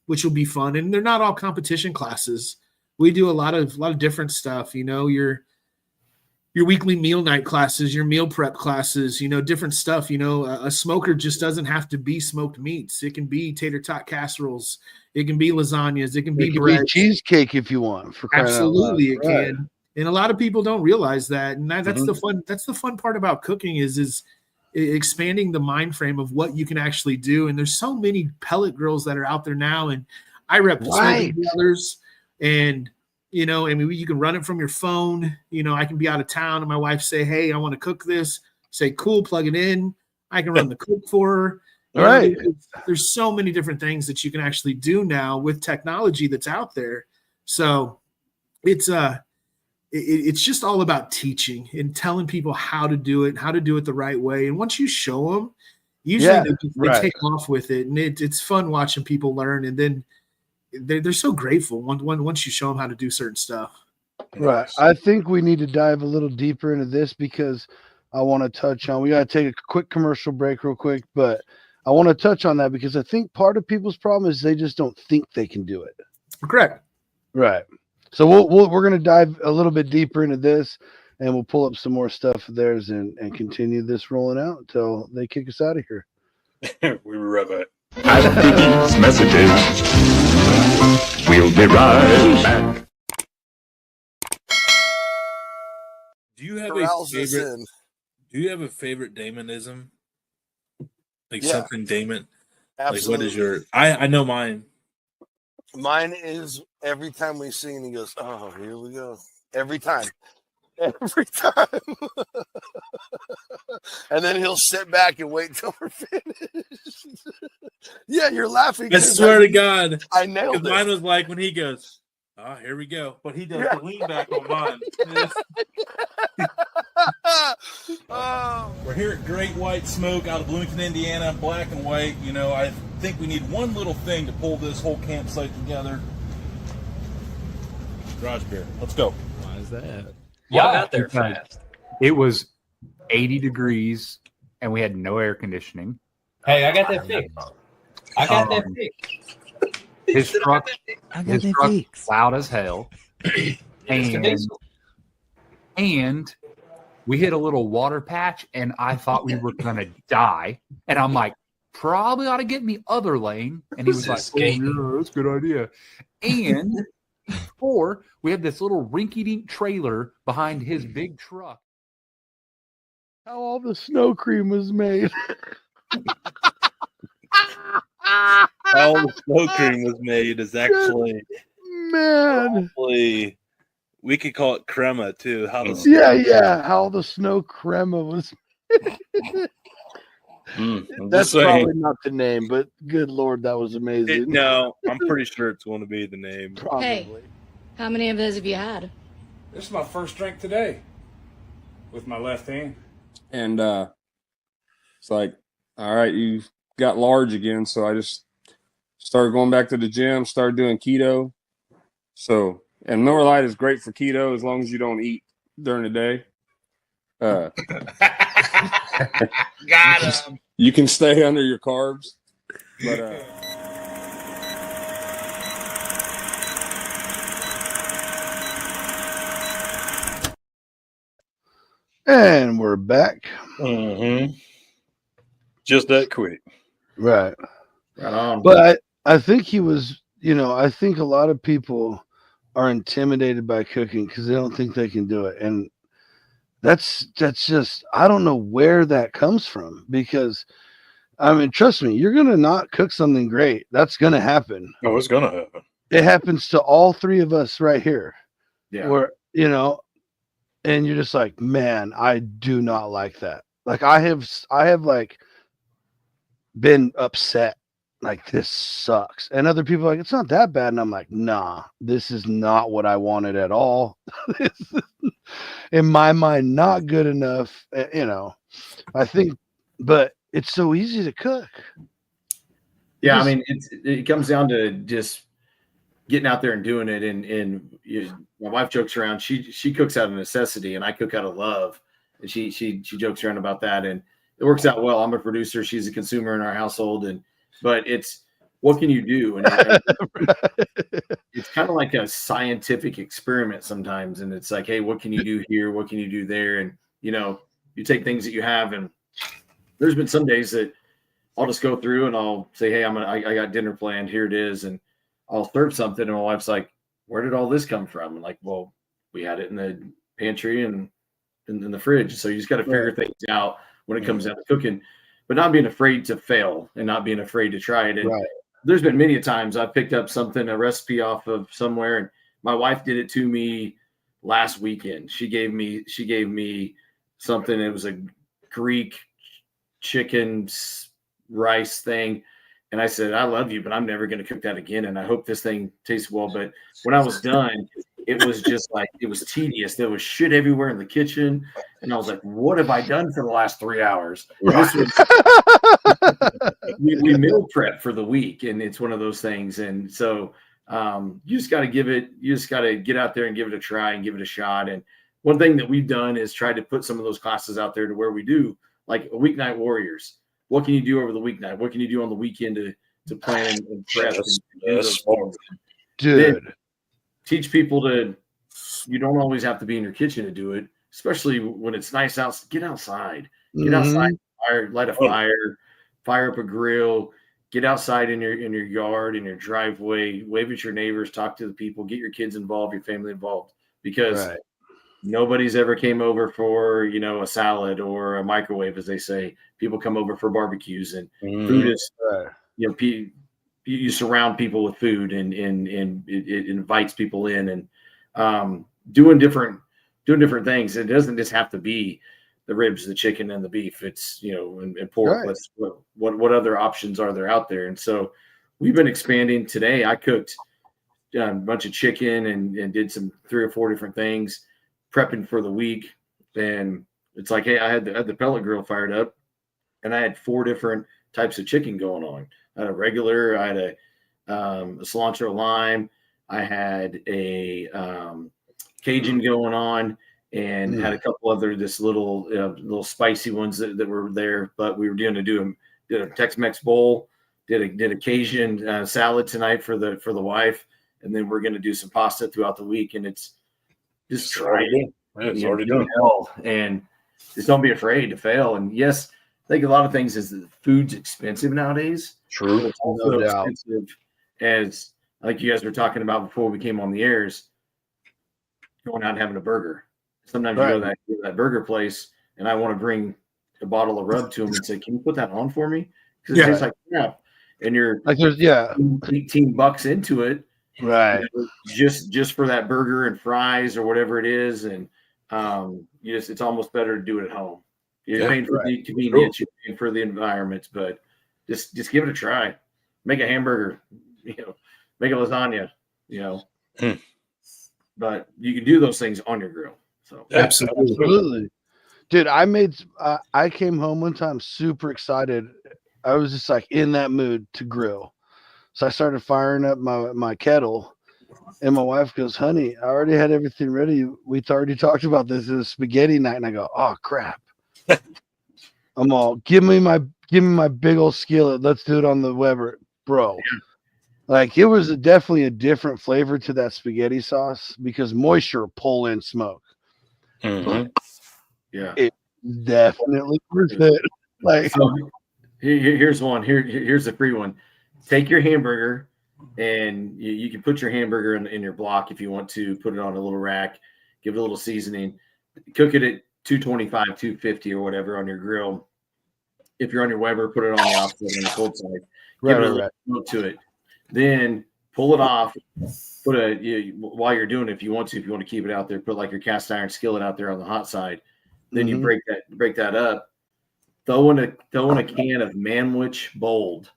which will be fun. And they're not all competition classes. We do a lot of different stuff. Your weekly meal night classes, your meal prep classes. Different stuff. A smoker just doesn't have to be smoked meats. It can be tater tot casseroles. It can be lasagnas. It can be bread, cheesecake if you want. Absolutely, it can. And a lot of people don't realize that, and that's the fun. That's the fun part about cooking is expanding the mind frame of what you can actually do. And there's so many pellet grills that are out there now. And I rep the Smoking Brothers, and you can run it from your phone. I can be out of town, and my wife say, "Hey, I want to cook this." Say, "Cool, plug it in." I can run the cook for her. There's so many different things that you can actually do now with technology that's out there. So it's just all about teaching and telling people how to do it the right way. And once you show them, Usually they take off with it, and it's fun watching people learn, and then they're so grateful once you show them how to do certain stuff. Right. I think we need to dive a little deeper into this because I want to touch on. We got to take a quick commercial break real quick, but I want to touch on that because I think part of people's problem is they just don't think they can do it. Correct. Right. So we're going to dive a little bit deeper into this, and we'll pull up some more stuff of theirs and continue this rolling out until they kick us out of here. We were right back. After these messages, we'll be right back. Do you have a favorite? Do you have a favorite Damonism? Like something Damon? Absolutely. Like what is your? I know mine. Mine is every time we sing, he goes, "Oh, here we go." Every time. Every time. And then he'll sit back and wait till we're finished. Yeah, you're laughing. I swear to God. I nailed it. Mine was like when he goes, "Oh, here we go." But he does the lean back on mine. We're here at Great White Smoke out of Bloomington, Indiana, black and white. You know, I think we need one little thing to pull this whole campsite together. Garage beer. Let's go. Why is that? Y'all got there fast. It was 80 degrees and we had no air conditioning. Hey, I got that fixed. I got that fixed. His truck loud as hell. And we hit a little water patch and I thought we were going to die. And I'm like, probably ought to get in the other lane. And he was like, oh, yeah, that's a good idea. And or we have this little rinky-dink trailer behind his big truck. How all the snow cream was made. How the snow cream was made is actually probably, we could call it crema too. How the how the snow crema was That's probably not the name, but good Lord, that was amazing. No, I'm pretty sure it's going to be the name. Probably. Hey, how many of those have you had? This is my first drink today with my left hand. And it's like, all right, you got large again. So I just started going back to the gym, started doing keto. So, and Miller Lite is great for keto as long as you don't eat during the day. Got him. You can stay under your carbs, but and we're back. Mm-hmm. Just that quick, right? Right on. But I think he was, I think a lot of people are intimidated by cooking because they don't think they can do it, and that's just, I don't know where that comes from, because I mean, trust me, you're gonna not cook something great. That's gonna happen. Oh, it's gonna happen. It happens to all three of us right here. Yeah. Where, and you're just like, man, I do not like that. Like I have like been upset, like this sucks. And other people are like, it's not that bad. And I'm like, nah, this is not what I wanted at all. This is, in my mind, not good enough. I think, but it's so easy to cook. Yeah, I mean, it comes down to just getting out there and doing it. And my wife jokes around. She cooks out of necessity, and I cook out of love. And she jokes around about that, and it works out well. I'm a producer; she's a consumer in our household, but it's, what can you do? And it's kind of like a scientific experiment sometimes. And it's like, hey, what can you do here? What can you do there? And you take things that you have, and there's been some days that I'll just go through and I'll say, hey, I got dinner planned. Here it is. And I'll serve something. And my wife's like, where did all this come from? I'm like, well, we had it in the pantry and in the fridge. So you just got to figure things out when it comes down to cooking, but not being afraid to fail and not being afraid to try it. And there's been many times I've picked up a recipe off of somewhere, and my wife did it to me last weekend. She gave me something. It was a Greek chicken rice thing. And I said, I love you, but I'm never going to cook that again. And I hope this thing tastes well. But when I was done, it was just like, it was tedious. There was shit everywhere in the kitchen. And I was like, what have I done for the last 3 hours? This we meal prep for the week, and it's one of those things. And so you just got to get out there and give it a try and give it a shot. And one thing that we've done is try to put some of those classes out there to where we do like a weeknight warriors. What can you do over the weeknight? What can you do on the weekend to plan and prep? Dude, then teach people you don't always have to be in your kitchen to do it, especially when it's nice out. Get outside, light a fire up a grill, get outside in your yard, in your driveway, wave at your neighbors, talk to the people, get your kids involved, your family involved, because nobody's ever came over for, a salad or a microwave, as they say. People come over for barbecues, and food is, you surround people with food, and it invites people in, and doing different things. It doesn't just have to be the ribs, the chicken, and the beef. It's, and pork. Right. What other options are there out there? And so we've been expanding. Today I cooked a bunch of chicken and did some 3 or 4 different things, prepping for the week. And it's like, hey, I had the pellet grill fired up, and I had 4 different types of chicken going on. I had a regular, I had a cilantro lime, I had a Cajun going on, and had a couple other little spicy ones that were there. But we were did a Tex-Mex bowl, did a Cajun salad tonight for the wife, and then we're going to do some pasta throughout the week. And it's just try it. It's already done. And just don't be afraid to fail. And yes, I think a lot of things is that food's expensive nowadays. True. It's also expensive, as like you guys were talking about before we came on the airs, going out and having a burger. Sometimes you go to that burger place, and I want to bring a bottle of rub to them and say, "Can you put that on for me?" Because it tastes like crap, and you're like there's $18 into it, right? Just for that burger and fries or whatever it is, and it's almost better to do it at home. You're paying for the convenience, you're paying for the environment, but just give it a try. Make a hamburger, make a lasagna, But you can do those things on your grill. So absolutely. Dude, I came home one time super excited. I was just like in that mood to grill. So I started firing up my kettle, and my wife goes, "Honey, I already had everything ready. We already talked about this. It was spaghetti night." And I go, "Oh crap." I'm all, give me my big old skillet. Let's do it on the Weber, bro. Like it was definitely a different flavor to that spaghetti sauce because moisture pull in smoke. Mm-hmm. Yeah, it definitely worth it. Like, so here's one. Here's a free one. Take your hamburger, and you can put your hamburger in your block if you want to. Put it on a little rack. Give it a little seasoning. Cook it at 225, 250 or whatever on your grill. If you're on your Weber, put it on the opposite on the cold side. Give it a little smoke to it. Then pull it off. While you're doing it, if you want to keep it out there, put like your cast iron skillet out there on the hot side. Then you break that up. Throw in a can of Manwich Bold,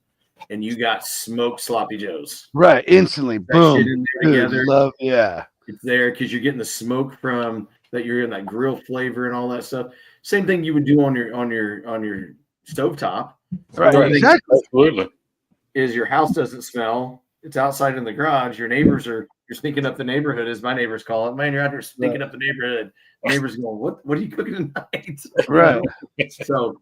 and you got smoked sloppy joes. Right, instantly, boom. Shit in there together. It's there because you're getting the smoke from that. You're in that grill flavor and all that stuff. Same thing you would do on your stovetop. Right, exactly. Absolutely. Is your house doesn't smell. It's outside in the garage. Your neighbors you're sneaking up the neighborhood, as my neighbors call it. Man, you're out there sneaking up the neighborhood. Neighbors going, what are you cooking tonight? Right. So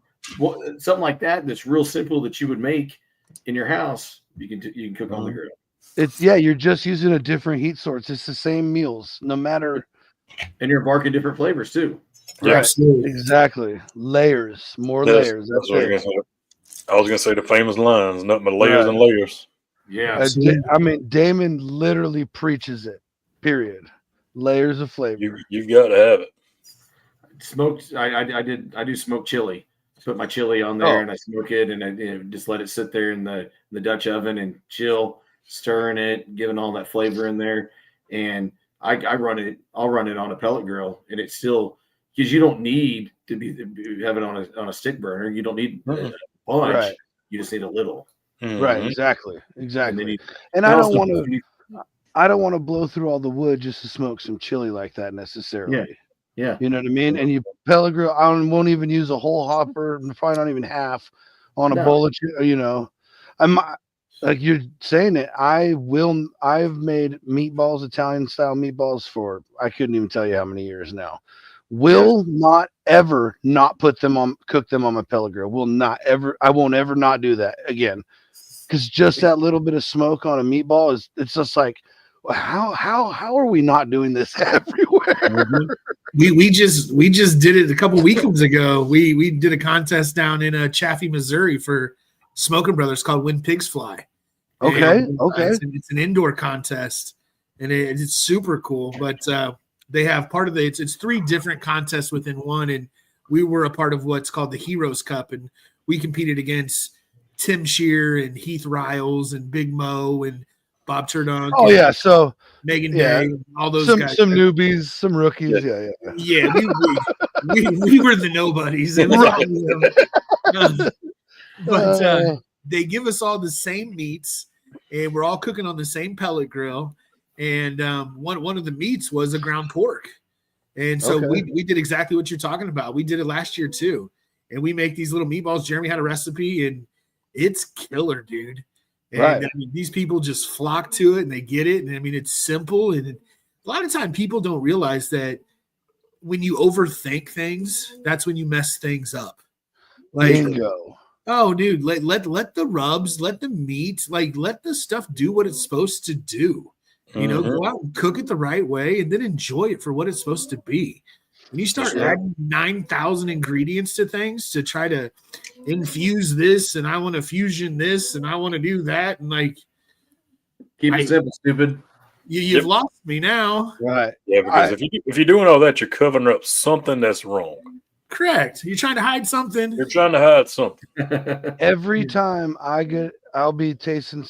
something like that's real simple that you would make in your house. You can cook on the grill. You're just using a different heat source. It's the same meals, no matter. And you're barking different flavors too. Right. Absolutely. Exactly. Layers, more layers. That's it. I was gonna say the famous lines, nothing but layers and layers. Yeah. Damon literally preaches it. Period. Layers of flavor. You've got to have it. Smoked. I do smoked chili. Put my chili on there and I smoke it, and I just let it sit there in the Dutch oven and chill, stirring it, giving all that flavor in there. And I'll run it on a pellet grill, and it's still, because you don't need to have it on a stick burner. You don't need a bunch. Right. You just need a little. Mm-hmm. Right. Exactly. And I don't want to blow through all the wood just to smoke some chili like that necessarily. Yeah. You know what I mean? And you pellet grill, won't even use a whole hopper, probably not even half. on a bowl of, I'm like you're saying it. I've made meatballs, Italian style meatballs for, I couldn't even tell you how many years now. Will not ever not cook them on my pellet grill. I won't ever not do that again. Because just that little bit of smoke on a meatball it's just like, how are we not doing this everywhere? We just did it a couple weekends ago. We did a contest down in Chaffee, Missouri for Smoking Brothers called When Pigs Fly. Okay, and, it's an indoor contest, and it's super cool. But they have part of it's 3 different contests within one, and we were a part of what's called the Heroes Cup, and we competed against Tim Shear and Heath Riles and Big Mo and Bob Turdunk. Oh yeah, so Megan Day, all those guys. Some newbies, some rookies. Yeah, we were the nobodies. But they give us all the same meats, and we're all cooking on the same pellet grill. And one of the meats was a ground pork. And so we did exactly what you're talking about. We did it last year too. And we make these little meatballs. Jeremy had a recipe, and it's killer, dude. And I mean, these people just flock to it, and they get it. And I mean, it's simple. And a lot of time people don't realize that when you overthink things, that's when you mess things up. Like, bingo. Oh, dude, let the rubs, let the meat, like let the stuff do what it's supposed to do. You know, go out and cook it the right way, and then enjoy it for what it's supposed to be. When you start adding 9,000 ingredients to things to try to infuse this, and I want to fusion this, and I want to do that, and like keep it simple, stupid. You've lost me now. Right. Yeah, because if you're doing all that, you're covering up something that's wrong. Correct. You're trying to hide something. You're trying to hide something. Every time I'll be tasting.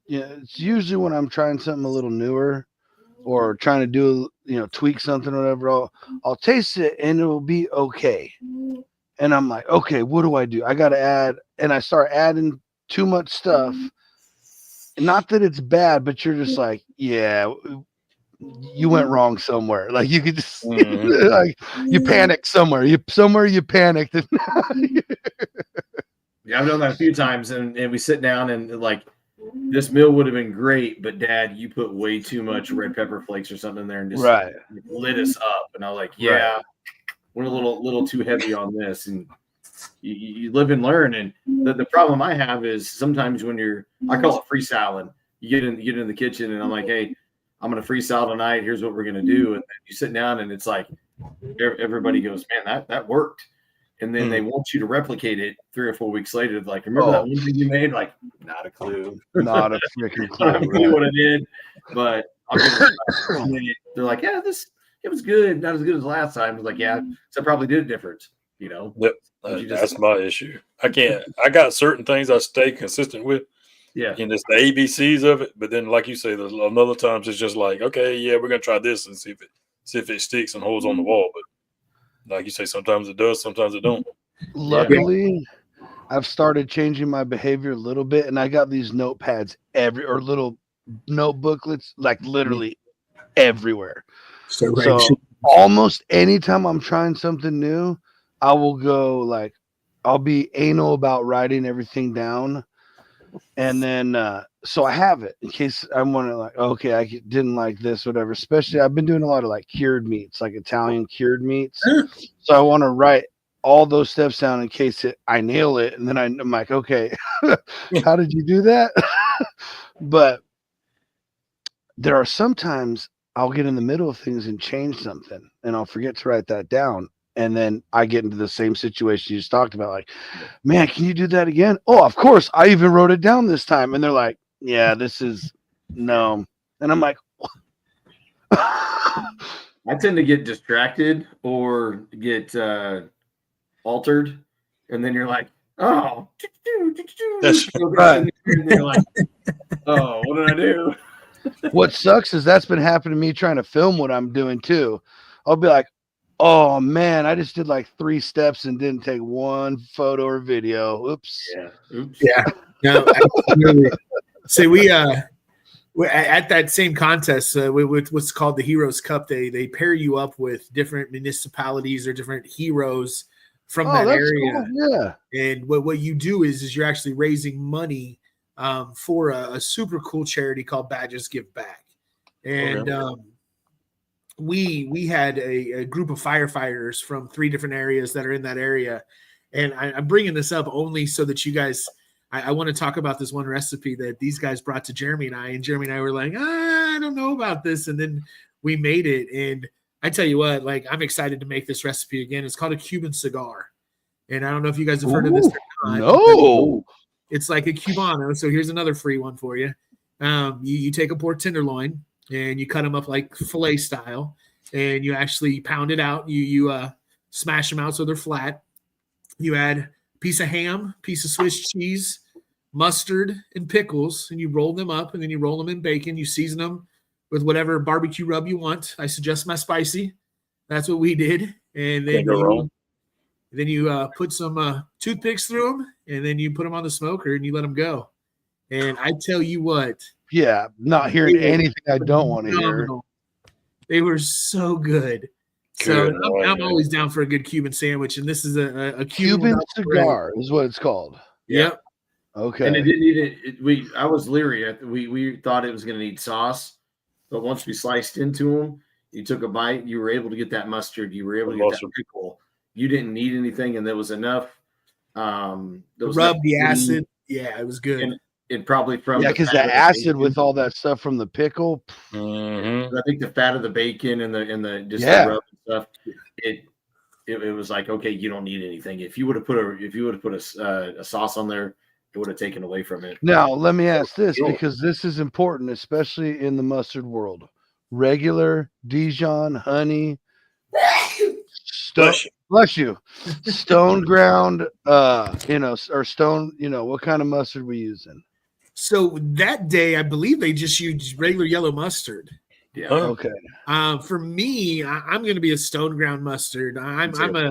It's usually when I'm trying something a little newer, or trying to do tweak something or whatever. I'll taste it and it will be okay. And I'm like, okay, what do I do? I got to add, and I start adding too much stuff. Not that it's bad, but you're just like, yeah, you went wrong somewhere. Like you could just like you panicked somewhere. You panicked. Yeah, I've done that a few times, and we sit down and like, this meal would have been great, but Dad, you put way too much red pepper flakes or something in there and just lit us up. And I was like, yeah, we're a little too heavy on this. And you live and learn. And the problem I have is sometimes when I call it freestyling. You get in the kitchen, and I'm like, hey, I'm going to freestyle tonight. Here's what we're going to do. And then you sit down, and it's like everybody goes, man, that worked. And then they want you to replicate it 3 or 4 weeks later. Like, remember that one thing you made? Like, not a clue. Not a freaking clue. I don't know what I did, but I'll give it a minute. They're like, yeah, it was good. Not as good as last time. I was like, yeah, so I probably did a difference, Yep. That's my issue. I got certain things I stay consistent with. Yeah. And it's the ABCs of it. But then, like you say, there's another times it's just like, okay, yeah, we're going to try this and see if it sticks and holds on the wall. But like you say, sometimes it does, sometimes it don't. Luckily, I've started changing my behavior a little bit, and I got these notepads or little notebooklets, like literally everywhere. So almost anytime I'm trying something new, I will go like, I'll be anal about writing everything down. And then, so I have it in case I want to like, okay, I didn't like this, whatever. Especially I've been doing a lot of like cured meats, like Italian cured meats. So I want to write all those steps down in case I nail it. And then I'm like, okay, how did you do that? But there are sometimes I'll get in the middle of things and change something, and I'll forget to write that down. And then I get into the same situation you just talked about. Like, man, can you do that again? Oh, of course. I even wrote it down this time. And they're like, yeah, this is no. And I'm like, I tend to get distracted or get altered. And then you're like, oh, that's right. And you're like, oh, what did I do? What sucks is that's been happening to me trying to film what I'm doing too. I'll be like, oh man, I just did like 3 steps and didn't take one photo or video. Oops. Yeah. Oops. Yeah. No, absolutely. See, we at that same contest with what's called the Heroes Cup, they pair you up with different municipalities or different heroes from that area. Cool. Yeah. And what you do is you're actually raising money for a super cool charity called Badges Give Back. And we had a group of firefighters from 3 different areas that are in that area. And I'm bringing this up only so that you guys, I want to talk about this one recipe that these guys brought to Jeremy and I. And Jeremy and I were like, I don't know about this. And then we made it. And I tell you what, like, I'm excited to make this recipe again. It's called a Cuban cigar. And I don't know if you guys have heard of this or not. No. It's like a Cubano. So here's another free one for you. You take a pork tenderloin and you cut them up like filet style, and you actually pound it out. You smash them out so they're flat. You add a piece of ham, piece of Swiss cheese, mustard, and pickles, and you roll them up, and then you roll them in bacon. You season them with whatever barbecue rub you want. I suggest my spicy. That's what we did. And then you put some toothpicks through them, and then you put them on the smoker, and you let them go. And I tell you what. Yeah, not hearing anything I don't want to hear. They were so good. So I'm always down for a good Cuban sandwich, and this is a Cuban cigar is what it's called. Yep. Okay. And it didn't need I was leery. We thought it was going to need sauce, but once we sliced into them, you took a bite. You were able to get that mustard. You were able to get that pickle. You didn't need anything, and there was enough. The acid. Yeah, it was good. And it probably from because the acid with all that stuff from the pickle. I think the fat of the bacon and the the rub and stuff. It was like, okay, you don't need anything. If you would have put a sauce on there, it would have taken away from it. Now let me ask this, because this is important, especially in the mustard world. Regular, Dijon, honey, bless you. Stone ground, or stone, what kind of mustard we using? So that day, I believe they just used regular yellow mustard. Yeah. Okay. For me, I'm going to be a stone ground mustard. You're going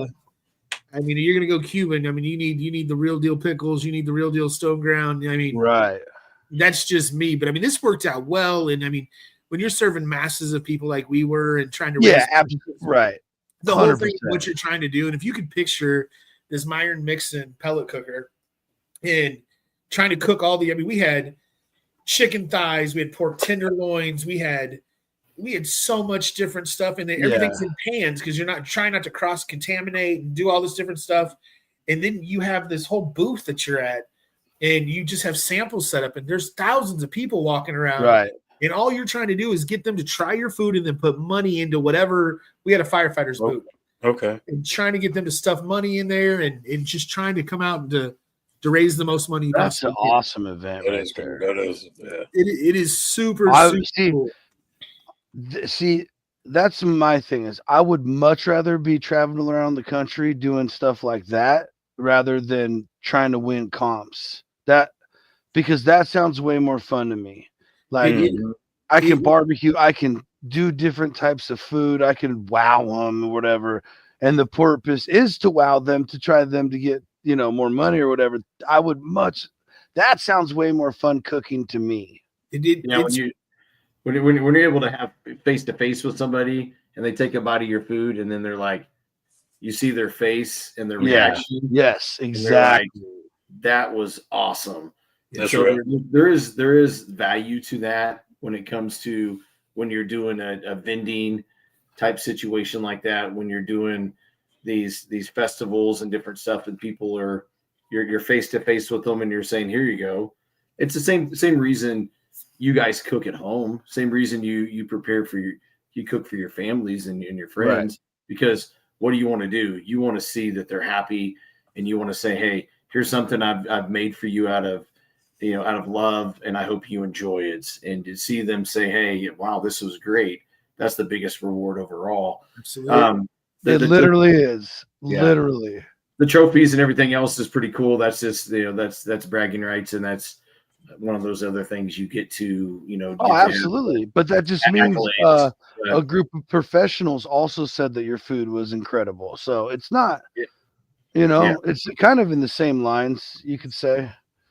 to go Cuban. I mean, you need the real deal pickles. You need the real deal stone ground. I mean, right. That's just me. But I mean, this worked out well. And I mean, when you're serving masses of people like we were and trying to absolutely right. The whole thing, what you're trying to do. And if you could picture this Myron Mixon pellet cooker and trying to cook we had chicken thighs, we had pork tenderloins, we had so much different stuff, and then everything's in pans because you're trying not to cross contaminate and do all this different stuff. And then you have this whole booth that you're at, and you just have samples set up, and there's thousands of people walking around. Right. And all you're trying to do is get them to try your food and then put money into whatever. We had a firefighter's booth. Okay. And trying to get them to stuff money in there and just trying to come out to raise the most money. That's an awesome event right there. That is, yeah. It is super cool. See, that's my thing is I would much rather be traveling around the country doing stuff like that rather than trying to win comps. Because that sounds way more fun to me. Like I can barbecue, I can do different types of food, I can wow them or whatever. And the purpose is to wow them, to try them to get, more money or whatever. That sounds way more fun cooking to me. When you're able to have face to face with somebody and they take a bite of your food and then they're like, you see their face and their reaction. Yes, exactly. Like, that was awesome. That's so right. there is value to that when it comes to when you're doing a vending type situation like that, when you're doing these festivals and different stuff and people you're face to face with them and you're saying, here you go. It's the same reason you guys cook at home, same reason you prepare you cook for your families and your friends, because what do you want to do? You want to see that they're happy and you want to say, hey, here's something I've made for you out of love, and I hope you enjoy it. And to see them say, hey, wow, this was great. That's the biggest reward overall. Absolutely. It literally is. Literally. The trophies and everything else is pretty cool. That's just, that's bragging rights. And that's one of those other things you get to, absolutely. But that just means a group of professionals also said that your food was incredible. So it's not, it's kind of in the same lines, you could say.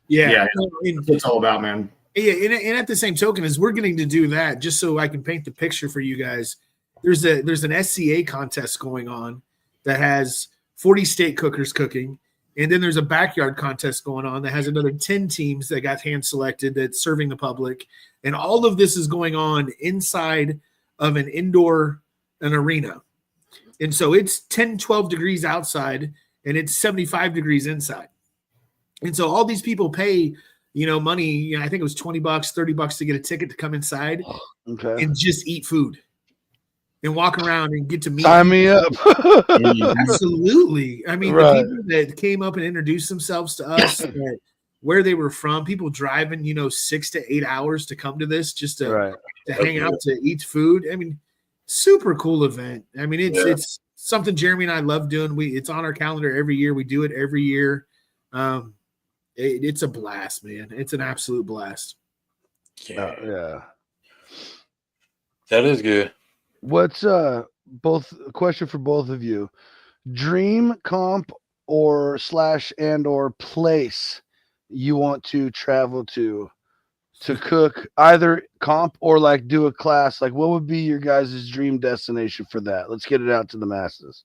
Yeah. That's what it's all about, man. Yeah. And at the same token, as we're getting to do that, just so I can paint the picture for you guys, there's an SCA contest going on that has 40 state cookers cooking. And then there's a backyard contest going on that has another 10 teams that got hand selected that's serving the public. And all of this is going on inside of an arena. And so it's 10, 12 degrees outside and it's 75 degrees inside. And so all these people pay, money, I think it was $20, $30 to get a ticket to come inside and just eat food and walk around and get to meet. Sign me up. Absolutely. I mean, the people that came up and introduced themselves to us, where they were from, people driving, 6 to 8 hours to come to this just to hang out, to eat food. I mean, super cool event. I mean, it's something Jeremy and I love doing. It's on our calendar every year. We do it every year. It's a blast, man. It's an absolute blast. Yeah. That is good. What's both question for both of you? Dream comp or place you want to travel to cook, either comp or like do a class? Like, what would be your guys' dream destination for that? Let's get it out to the masses.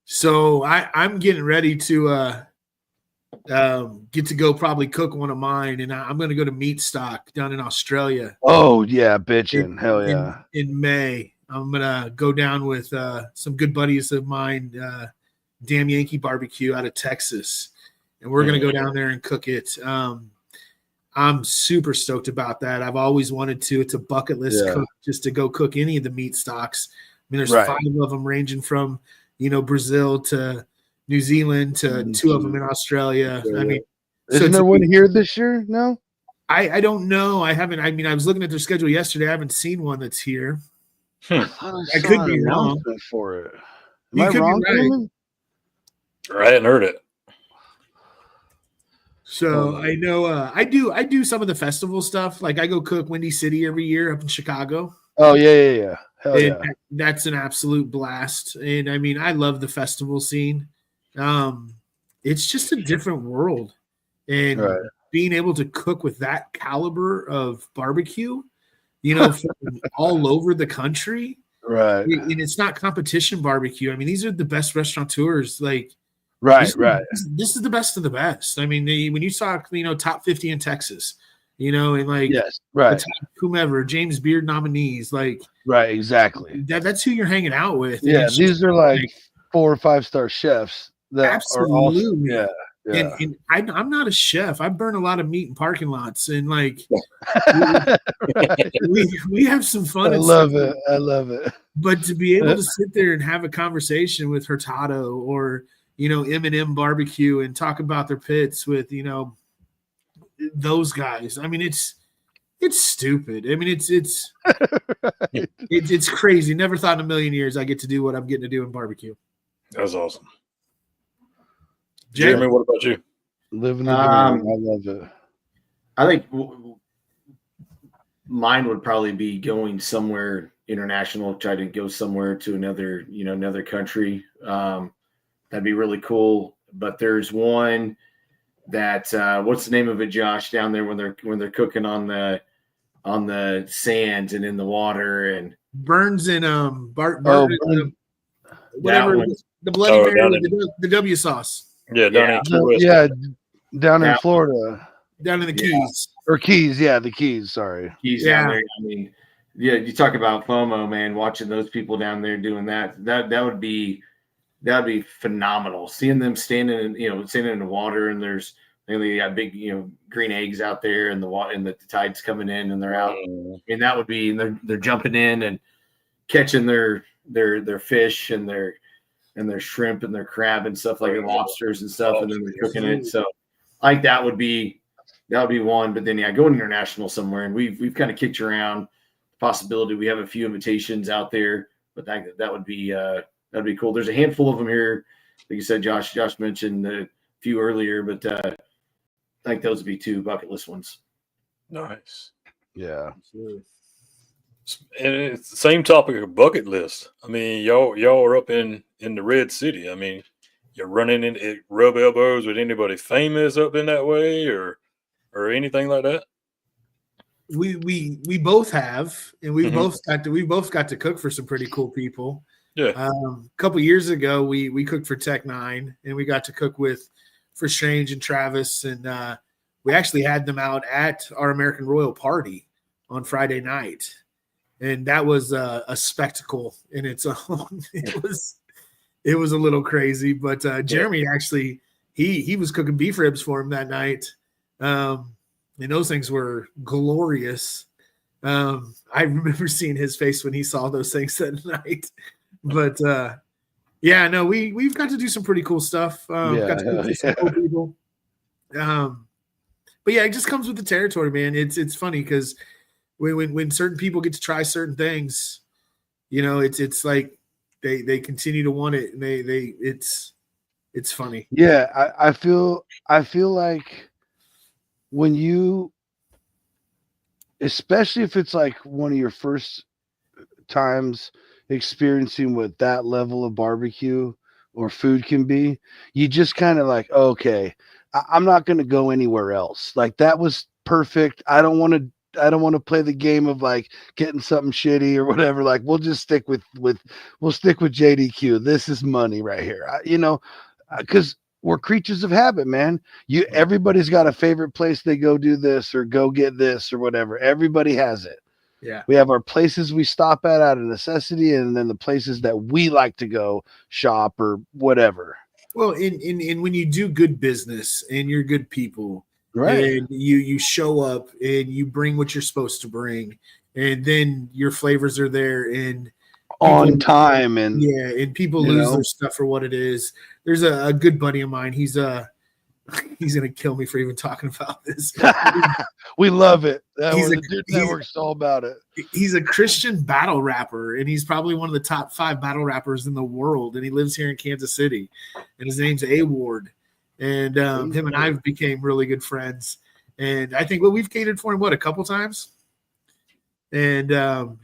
So I'm getting ready to get to go probably cook one of mine, and I'm going to go to Meat Stock down in Australia. Oh yeah, bitchin', hell yeah! In May, I'm gonna go down with some good buddies of mine, Damn Yankee Barbecue out of Texas, and we're gonna go down there and cook it. I'm super stoked about that. I've always wanted to. It's a bucket list cook, just to go cook any of the meat stocks. I mean, there's 5 of them ranging from Brazil to New Zealand to 2 of them in Australia. I mean, isn't there one here this year? No, I don't know. I haven't. I mean, I was looking at their schedule yesterday. I haven't seen one that's here. I could be wrong for it. You could wrong, be right. I hadn't heard it. So I know I do some of the festival stuff. Like I go cook Windy City every year up in Chicago. Oh yeah. Hell and yeah. That's an absolute blast. And I mean, I love the festival scene. It's just a different world, and being able to cook with that caliber of barbecue, from all over the country, and it's not competition barbecue. I mean, these are the best restaurateurs. Like, this is the best of the best. I mean, when you talk, top 50 in Texas, and like the top whomever, James Beard nominees, like exactly. That's who you're hanging out with. Yeah, these are like 4 or 5 star chefs. Absolutely. Yeah. And I'm not a chef. I burn a lot of meat in parking lots, and like we have some fun. I love it. But to be able to sit there and have a conversation with Hurtado or M&M Barbecue and talk about their pits with those guys. I mean, it's stupid. I mean, it's it's crazy. Never thought in a million years I get to do what I'm getting to do in barbecue. That's awesome. Jeremy, what about you? Living the dream. I love it. I think mine would probably be going somewhere international, try to go somewhere to another country. That'd be really cool. But there's one that what's the name of it, Josh, down there when they're cooking on the sands and in the water, and Burns and whatever the Bloody Mary with the W sauce. Yeah, down in Florida, down in the Keys or Keys. Yeah, the Keys. Sorry, Keys down there. I mean, you talk about FOMO, man. Watching those people down there doing that would be phenomenal. Seeing them standing in the water, and they got big green eggs out there, and the tide's coming in, and they're out. I mean, that would be, and they're jumping in and catching their fish and their shrimp and their crab and stuff, like lobsters and stuff, and then they're cooking it. So I think that would be one. But then going international somewhere, and we've kind of kicked around the possibility. We have a few invitations out there, but that would be that'd be cool. There's a handful of them here, like you said, Josh. Josh mentioned a few earlier, but I think those would be 2 bucket list ones. Nice. Yeah. And it's the same topic of bucket list. I mean, y'all are up in the Red City. I mean, you're running into rub elbows with anybody famous up in that way, or anything like that. We both have, and we both got to cook for some pretty cool people. Yeah. A couple years ago, we cooked for Tech 9, and we got to cook for Strange and Travis, and we actually had them out at our American Royal party on Friday night, and that was a spectacle in its own. It was a little crazy, but Jeremy actually he was cooking beef ribs for him that night, and those things were glorious. I remember seeing his face when he saw those things that night. But yeah, no, we've got to do some pretty cool stuff. Got to cook for some cool people. But yeah, it just comes with the territory, man. It's funny because when certain people get to try certain things, you know, it's like they continue to want it, and it's funny. Yeah, I feel like when you, especially if it's like one of your first times experiencing what that level of barbecue or food can be, you just kind of like, okay, I'm not going to go anywhere else. Like, that was perfect. I don't want to play the game of like getting something shitty or whatever. Like, we'll just stick with JDQ. This is money right here. Because we're creatures of habit, man. Everybody's got a favorite place they go do this or go get this or whatever. Everybody has it. Yeah. We have our places we stop at out of necessity, and then the places that we like to go shop or whatever. Well, in when you do good business and you're good people, right, and you show up and you bring what you're supposed to bring, and then your flavors are there and on time, and people lose their stuff for what it is. There's a good buddy of mine. He's gonna kill me for even talking about this. We love it. The Dude Network's all about it. He's a Christian battle rapper, and he's probably one of the top 5 battle rappers in the world. And he lives here in Kansas City, and his name's A Ward. And him and I became really good friends. And I think we've catered for him a couple times. And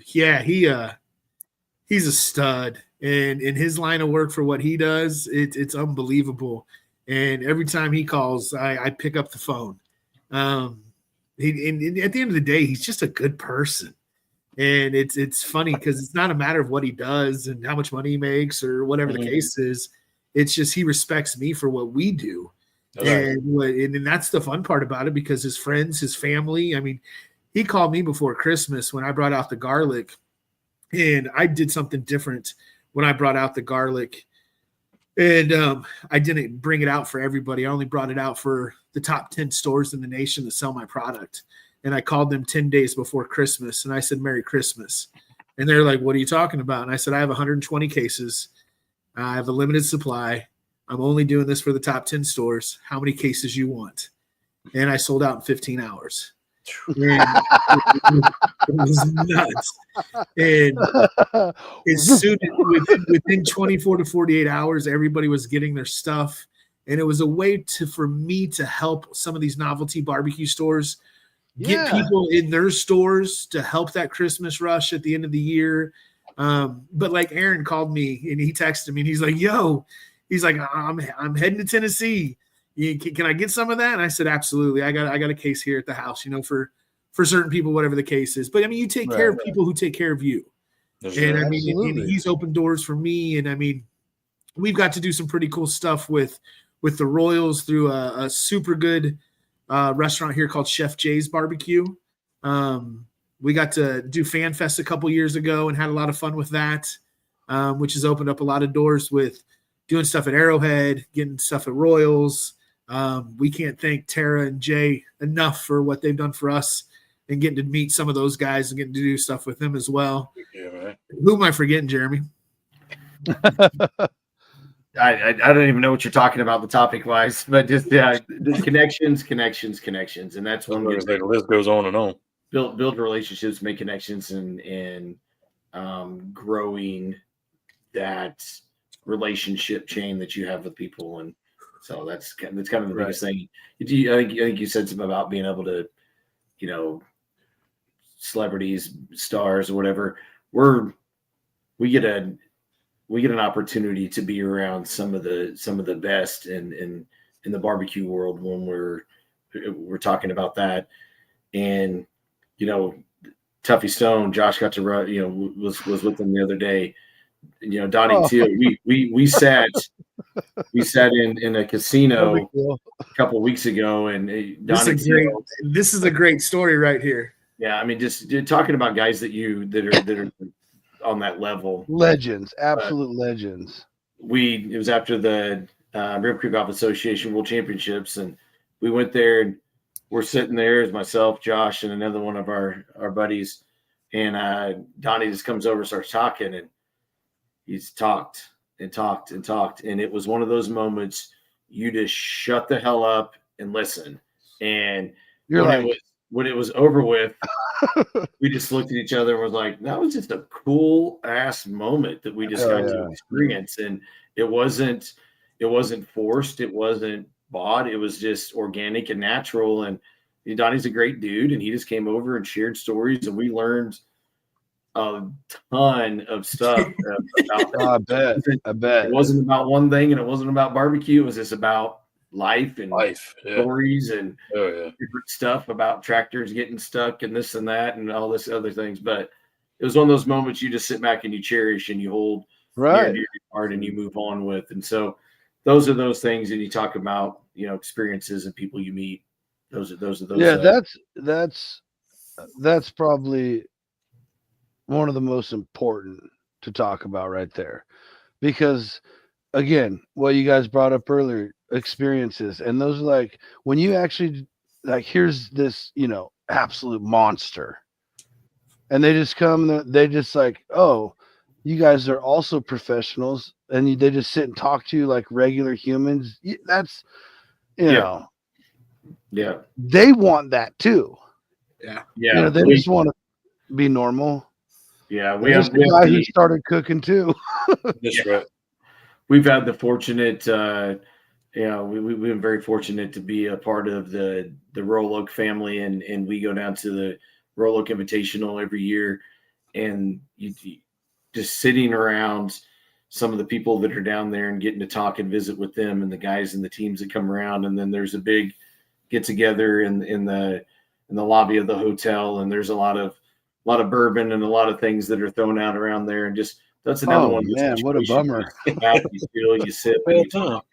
he's a stud. And in his line of work for what he does, it's unbelievable. And every time he calls, I pick up the phone. And at the end of the day, he's just a good person. And it's funny because it's not a matter of what he does and how much money he makes or whatever the case is. It's just he respects me for what we do. And that's the fun part about it, because his friends, his family, I mean, he called me before Christmas when I brought out the garlic. And I did something different when I brought out the garlic. And I didn't bring it out for everybody. I only brought it out for the top 10 stores in the nation that sell my product. And I called them 10 days before Christmas. And I said, Merry Christmas. And they're like, what are you talking about? And I said, I have 120 cases. I have a limited supply. I'm only doing this for the top 10 stores. How many cases you want? And I sold out in 15 hours. And it was nuts. And as soon within 24 to 48 hours, everybody was getting their stuff. And it was a way for me to help some of these novelty barbecue stores get people in their stores to help that Christmas rush at the end of the year. But like Aaron called me and he texted me and he's like, he's like, I'm heading to Tennessee. Can I get some of that? And I said, absolutely. I got a case here at the house, for certain people, whatever the case is. But I mean, you take care of people who take care of you. And I mean, and he's opened doors for me. And I mean, we've got to do some pretty cool stuff with the Royals through a super good restaurant here called Chef Jay's Barbecue. We got to do Fan Fest a couple years ago and had a lot of fun with that, which has opened up a lot of doors with doing stuff at Arrowhead, getting stuff at Royals. We can't thank Tara and Jay enough for what they've done for us and getting to meet some of those guys and getting to do stuff with them as well. Yeah, right. Who am I forgetting, Jeremy? I don't even know what you're talking about the topic wise, but just the connections, and that's one good thing. The list goes on and on. Build relationships, make connections, and growing that relationship chain that you have with people, and so that's kind of the biggest thing. I think you said something about being able to, celebrities, stars, or whatever. We get an opportunity to be around some of the best in the barbecue world when we're talking about that. And Tuffy Stone, Josh got to run, was with them the other day. Donnie too. We sat in a casino a couple of weeks ago, and this is a great story right here. Yeah, I mean, just talking about guys that are on that level, legends, absolute legends. It was after the River Creek Golf Association World Championships, and we went there, and we're sitting there as myself, Josh, and another one of our buddies, and Donnie just comes over and starts talking, and he's talked and talked and talked, and it was one of those moments you just shut the hell up and listen. And when it was over with, we just looked at each other and was like, that was just a cool ass moment that we just got to experience. And it wasn't forced. It wasn't bought. It was just organic and natural. And Donnie's a great dude. And he just came over and shared stories, and we learned a ton of stuff about that. I bet. It wasn't about one thing, and it wasn't about barbecue. It was just about life and stories and different stuff about tractors getting stuck and this and that and all this other things. But it was one of those moments you just sit back and you cherish and you hold near to your heart and you move on with. And so those are those things. And you talk about, experiences and people you meet. Those are those. Yeah, that's probably one of the most important to talk about right there, because again, what you guys brought up earlier, experiences, and those are like when you actually here's this absolute monster, and they just come, they just like, oh, you guys are also professionals, and they just sit and talk to you like regular humans. That's they want that too. They just want to be normal. We have the guy who started cooking too. That's right. We've had the fortunate, we've been very fortunate to be a part of the Royal Oak family, and we go down to the Royal Oak Invitational every year, and you just sitting around some of the people that are down there and getting to talk and visit with them and the guys and the teams that come around, and then there's a big get together in the lobby of the hotel, and there's a lot of bourbon and a lot of things that are thrown out around there, and just that's another one. Man, what a bummer! You sit and you talk,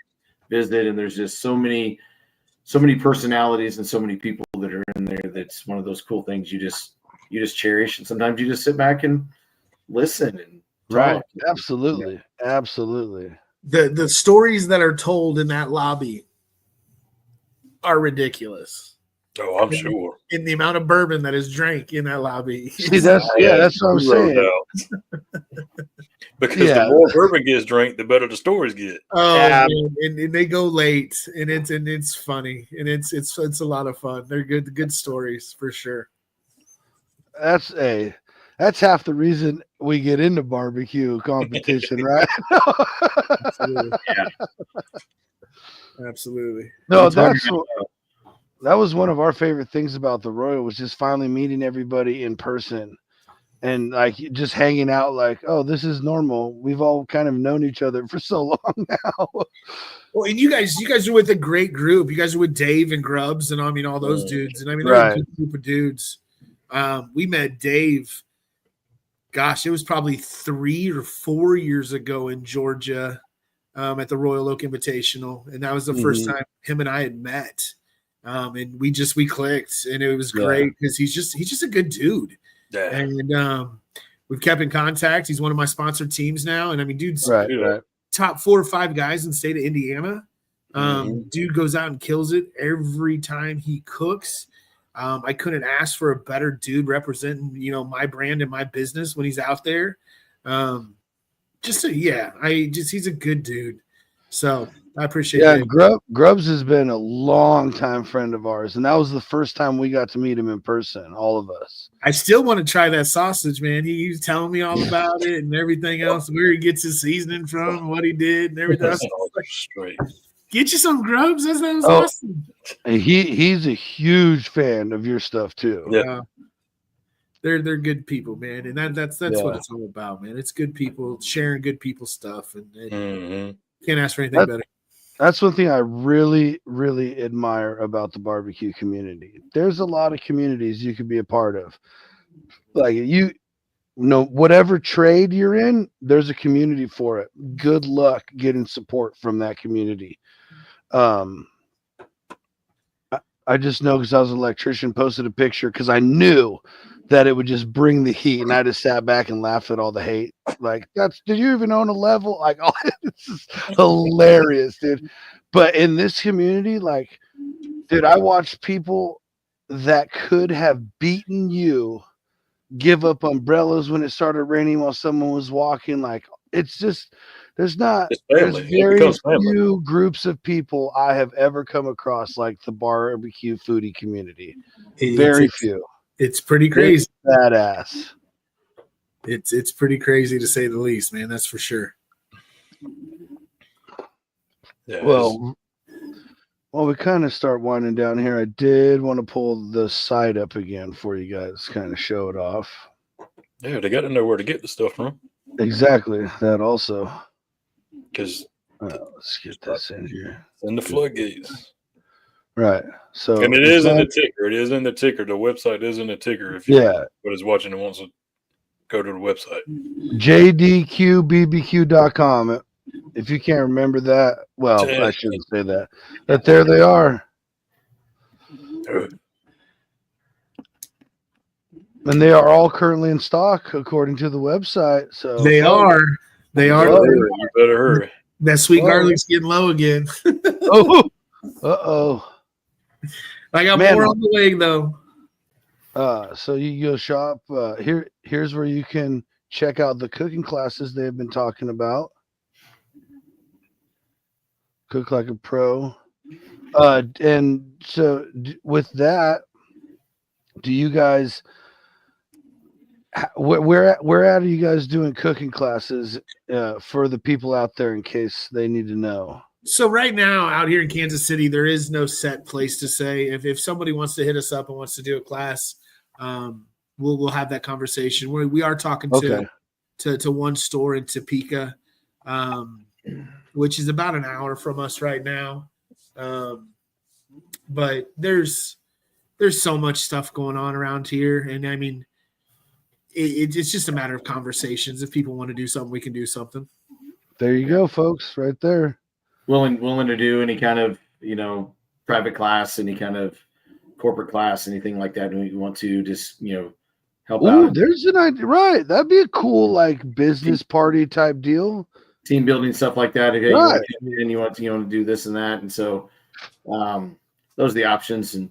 visit, and there's just so many personalities and so many people that are in there. That's one of those cool things you just cherish, and sometimes you just sit back and listen and talk. Absolutely. The stories that are told in that lobby are ridiculous. Oh, I'm sure. In the amount of bourbon that is drank in that lobby. See, that's what I'm saying. Because the more bourbon gets drank, the better the stories get. Oh, man. And they go late, and it's funny, and it's a lot of fun. They're good stories for sure. That's half the reason we get into barbecue competition, right? Absolutely. No, that was one of our favorite things about the Royal, was just finally meeting everybody in person and like just hanging out like, oh, this is normal. We've all kind of known each other for so long now. Well, and you guys are with a great group. You guys are with Dave and Grubbs and all those dudes. And they're a good group of dudes. We met Dave, gosh, it was probably 3 or 4 years ago in Georgia at the Royal Oak Invitational. And that was the first time him and I had met. And we clicked, and it was great because he's just a good dude. Yeah. And we've kept in contact. He's one of my sponsored teams now. And dude's top 4 or 5 guys in the state of Indiana. Dude goes out and kills it every time he cooks. I couldn't ask for a better dude representing, my brand and my business when he's out there. He's a good dude. So I appreciate it. Grubbs has been a long time friend of ours, and that was the first time we got to meet him in person, all of us. I still want to try that sausage, man. He was telling me all about it and everything else, where he gets his seasoning from, what he did, and everything. Straight. Get you some Grubbs. That was awesome. He's a huge fan of your stuff too. Yeah. They're good people, man, and that's what it's all about, man. It's good people sharing good people stuff, and can't ask for anything better. That's one thing I really, really admire about the barbecue community. There's a lot of communities you could be a part of. Like whatever trade you're in, there's a community for it. Good luck getting support from that community. I just know because I was an electrician, posted a picture because I knew that it would just bring the heat, and I just sat back and laughed at all the hate. Like, did you even own a level? Like, oh, this is hilarious, dude. But in this community, like, dude, I watched people that could have beaten you give up umbrellas when it started raining while someone was walking. Like, it's just there's very few groups of people I have ever come across like the barbecue foodie community. Very few. It's pretty crazy. It's badass. It's pretty crazy to say the least, man. That's for sure. Yeah, well, we kind of start winding down here. I did want to pull the site up again for you guys, kind of show it off. Yeah, they got to know where to get the stuff from. Exactly. That also. Because let's get this in here. It's in the floodgates. Right. So, and it is in the ticker. It is in the ticker. The website is in the ticker. If what is watching and wants to go to the website. JDQBBQ.com. If you can't remember that, well, I shouldn't say that. But there they are. And they are all currently in stock according to the website. So they are. You better hurry. That sweet garlic's getting low again. Uh-oh. I got more on the way though. So you go shop. Here's where you can check out the cooking classes they've been talking about. Cook like a pro. And so with that, do you guys where are you guys doing cooking classes for the people out there in case they need to know? So right now out here in Kansas City, there is no set place to say. If somebody wants to hit us up and wants to do a class, we'll have that conversation. We are talking to one store in Topeka, which is about an hour from us right now. But there's so much stuff going on around here, and I mean, it's just a matter of conversations. If people want to do something, we can do something. There you go, folks, right there. Willing to do any kind of, private class, any kind of corporate class, anything like that. And we want to just, help out. There's an idea, right? That'd be a cool, like, business party type deal. Team building, stuff like that. If you want to do this and that. And so those are the options. And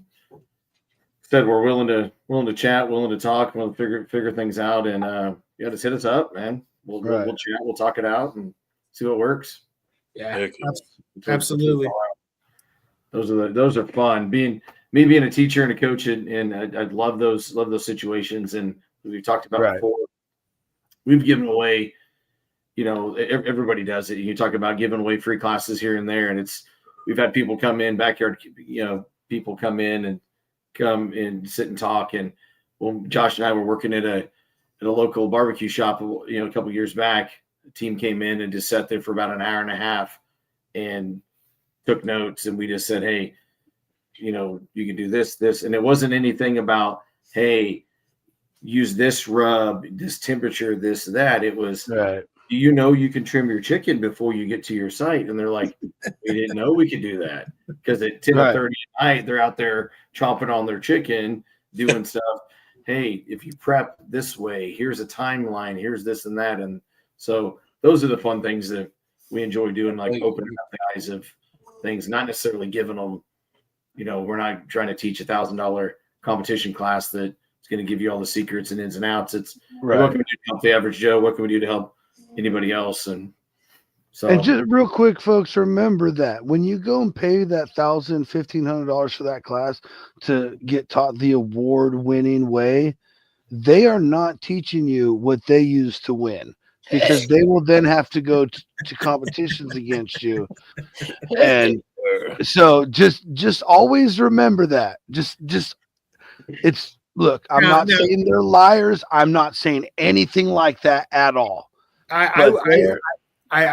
said we're willing to chat, willing to talk, willing to figure things out, and just hit us up, man. We'll chat, we'll talk it out and see what works. Yeah, absolutely. Those are fun. Me being a teacher and a coach, and I love those situations. And we've talked about before. We've given away, everybody does it. You talk about giving away free classes here and there, and we've had people come in, backyard, people come in and sit and talk. And Josh and I were working at a local barbecue shop, a couple of years back. The team came in and just sat there for about an hour and a half and took notes. And we just said, hey, you can do this. And it wasn't anything about, hey, use this rub, this temperature, this, that. It was, you can trim your chicken before you get to your site. And they're like, we didn't know we could do that. Because at 10:30 at night, they're out there chomping on their chicken, doing stuff. Hey, if you prep this way, here's a timeline, here's this and that. And so those are the fun things that we enjoy doing, like opening up the eyes of things, not necessarily giving them, we're not trying to teach $1,000 competition class that's going to give you all the secrets and ins and outs. It's what can we do to help the average Joe? What can we do to help anybody else? And so, and just real quick, folks, remember that when you go and pay that $1,000, $1,500 for that class to get taught the award-winning way, they are not teaching you what they use to win, because they will then have to go to competitions against you. And so just always remember that. Look, I'm not saying they're liars. I'm not saying anything like that at all. I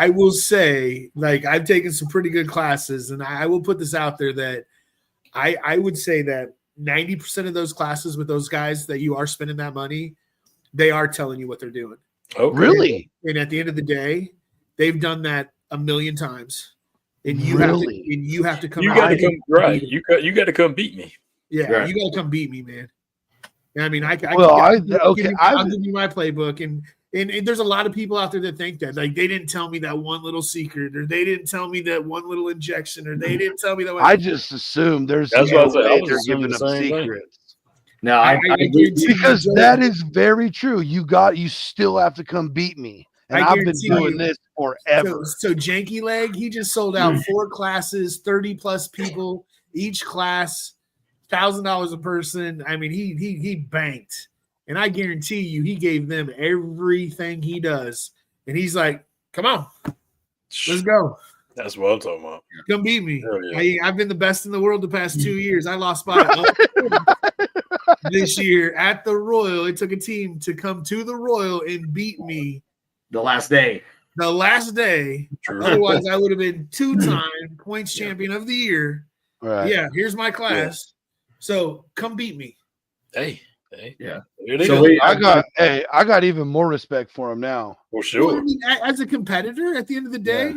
will say, like, I've taken some pretty good classes, and I will put this out there that I would say that 90% of those classes with those guys that you are spending that money they are telling you what they're doing. Okay. Really? And at the end of the day, they've done that a million times. And you have to come. You got to come right. You got to come beat me. Yeah, right. You got to come beat me, man. I mean, I'll give you my playbook, and there's a lot of people out there that think that, like, they didn't tell me that one little secret, or they didn't tell me that one little injection, or they didn't tell me that. I just assume there's that's no what I way was they're assuming giving the up same thing. secrets. No, I because that is very true. You still have to come beat me, and I've been doing this forever. So Janky Leg, he just sold out 4 classes, 30+ people each class, $1,000 a person. I mean, he banked, and I guarantee you, he gave them everything he does, and he's like, "Come on, let's go." That's what I'm talking about. Come beat me. Yeah. I've been the best in the world the past 2 years. I lost by this year at the Royal. It took a team to come to the Royal and beat me the last day. True. Otherwise, I would have been 2-time points champion of the year. Right. Yeah, here's my class. So come beat me. Hey. Yeah. So I got even more respect for him now. For sure. Well, I mean, as a competitor, at the end of the day,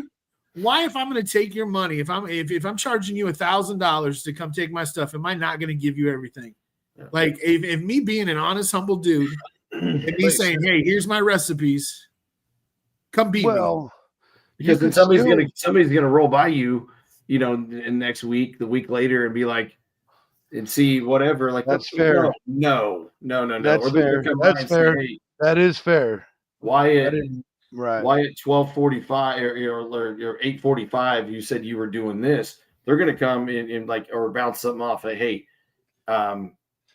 why, if I'm going to take your money, if I'm charging you $1,000 to come take my stuff, am I not going to give you everything? Yeah. Like, if me being an honest, humble dude, and me saying, "Hey, here's my recipes, come beat me," because then somebody's gonna roll by you, in next week, the week later, and be like, and see whatever. Like, that's fair. No. That's fair. That's fair. Say, hey, that is fair. Wyatt, right? Wyatt, 12:45 or 8:45. You said you were doing this. They're gonna come in and like, or bounce something off. Like, hey,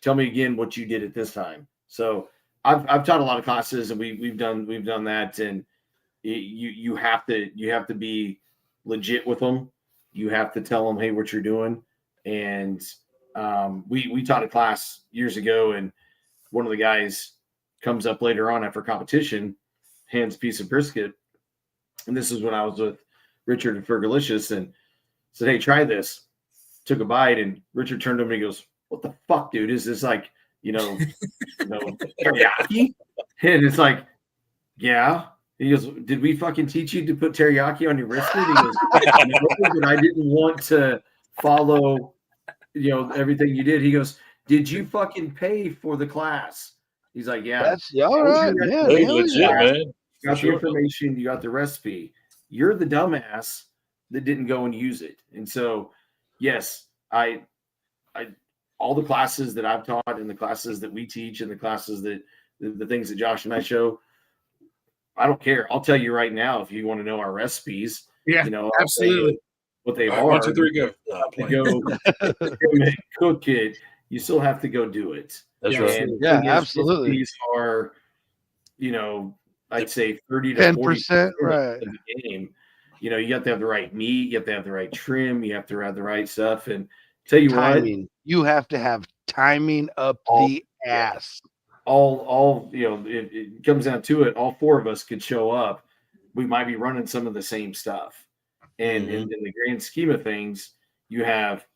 tell me again what you did at this time. So I've taught a lot of classes, and we've done that, and you have to be legit with them. You have to tell them, hey, what you're doing. And we taught a class years ago, and one of the guys comes up later on after competition, hands a piece of brisket, and this is when I was with Richard and Fergalicious, and said, hey, try this. Took a bite, and Richard turned to me and he goes, what the fuck, dude? Is this like, teriyaki? And it's like, yeah. He goes, did we fucking teach you to put teriyaki on your brisket? He goes, and I didn't want to follow, everything you did. He goes, did you fucking pay for the class? He's like, yeah. That's all right. Yeah, legit, man. You got the information, you got the recipe. You're the dumbass that didn't go and use it. And so, yes, I all the classes that I've taught, and the classes that we teach, and the classes that the things that Josh and I show, I don't care. I'll tell you right now, if you want to know our recipes, absolutely what they are. 1, 2, 3, go. Go cook it. You still have to go do it. That's right. Yeah, absolutely. These are, I'd say 30 to 10%, right? Of the game. You have to have the right meat. You have to have the right trim. You have to have the right stuff. And tell you timing. what, you have to have timing up the ass. All it comes down to it. All 4 of us could show up. We might be running some of the same stuff, and in the grand scheme of things, you have,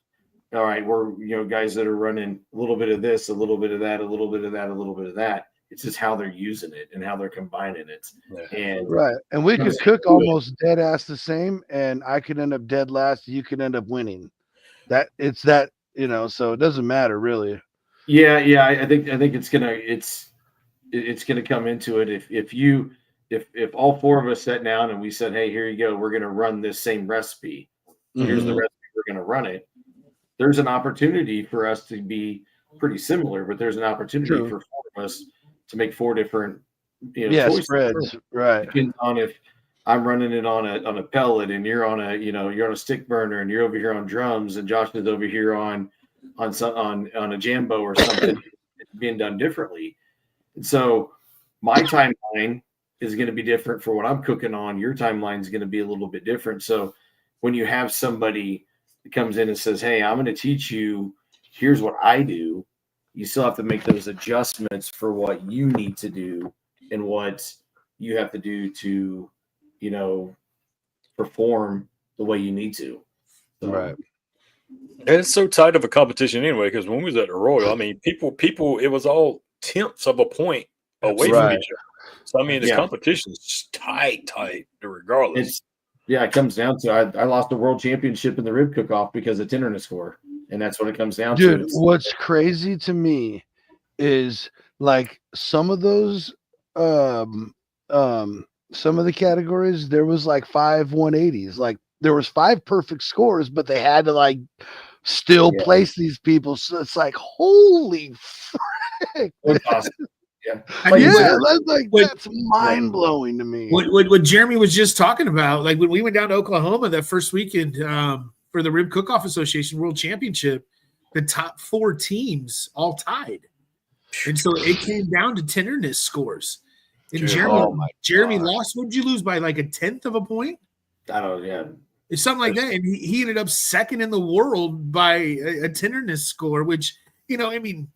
all right, we're guys that are running a little bit of this, a little bit of that, a little bit of that, a little bit of that. It's just how they're using it and how they're combining it. And right, and we could cook almost dead ass the same, and I could end up dead last. You could end up winning. So it doesn't matter really. Yeah. I think it's gonna come into it. If all 4 of us sat down and we said, hey, here you go, we're gonna run this same recipe. Here's the recipe, we're gonna run it. There's an opportunity for us to be pretty similar, but there's an opportunity for 4 of us to make 4 different choices. Spreads. Right. Depends on if I'm running it on a pellet, and you're on a stick burner, and you're over here on drums, and Josh is over here on a Jambo or something. It's being done differently. And so my timeline is going to be different for what I'm cooking on. Your timeline is going to be a little bit different. So when you have somebody that comes in and says, hey, I'm going to teach you, here's what I do, you still have to make those adjustments for what you need to do and what you have to do to, perform the way you need to. So, right. And it's so tight of a competition anyway, because when we was at the Royal, I mean, people, it was all tenths of a point away from Right. each other. So I mean, this competition is tight, regardless. It comes down to I lost the world championship in the rib cook-off because of tenderness score, and that's what it comes down to. Dude, what's crazy to me is like some of those some of the categories there was like 5 180s. Like there was 5 perfect scores, but they had to like still place these people. So it's like, holy frick. That's mind blowing to me. What Jeremy was just talking about, like when we went down to Oklahoma that first weekend for the Rib Cook-Off Association World Championship, the top 4 teams all tied, and so it came down to tenderness scores. And Jeremy lost. What did you lose by? Like a 1/10 of a point? I don't know. Yeah, it's something like that. And he ended up second in the world by a tenderness score, which I mean.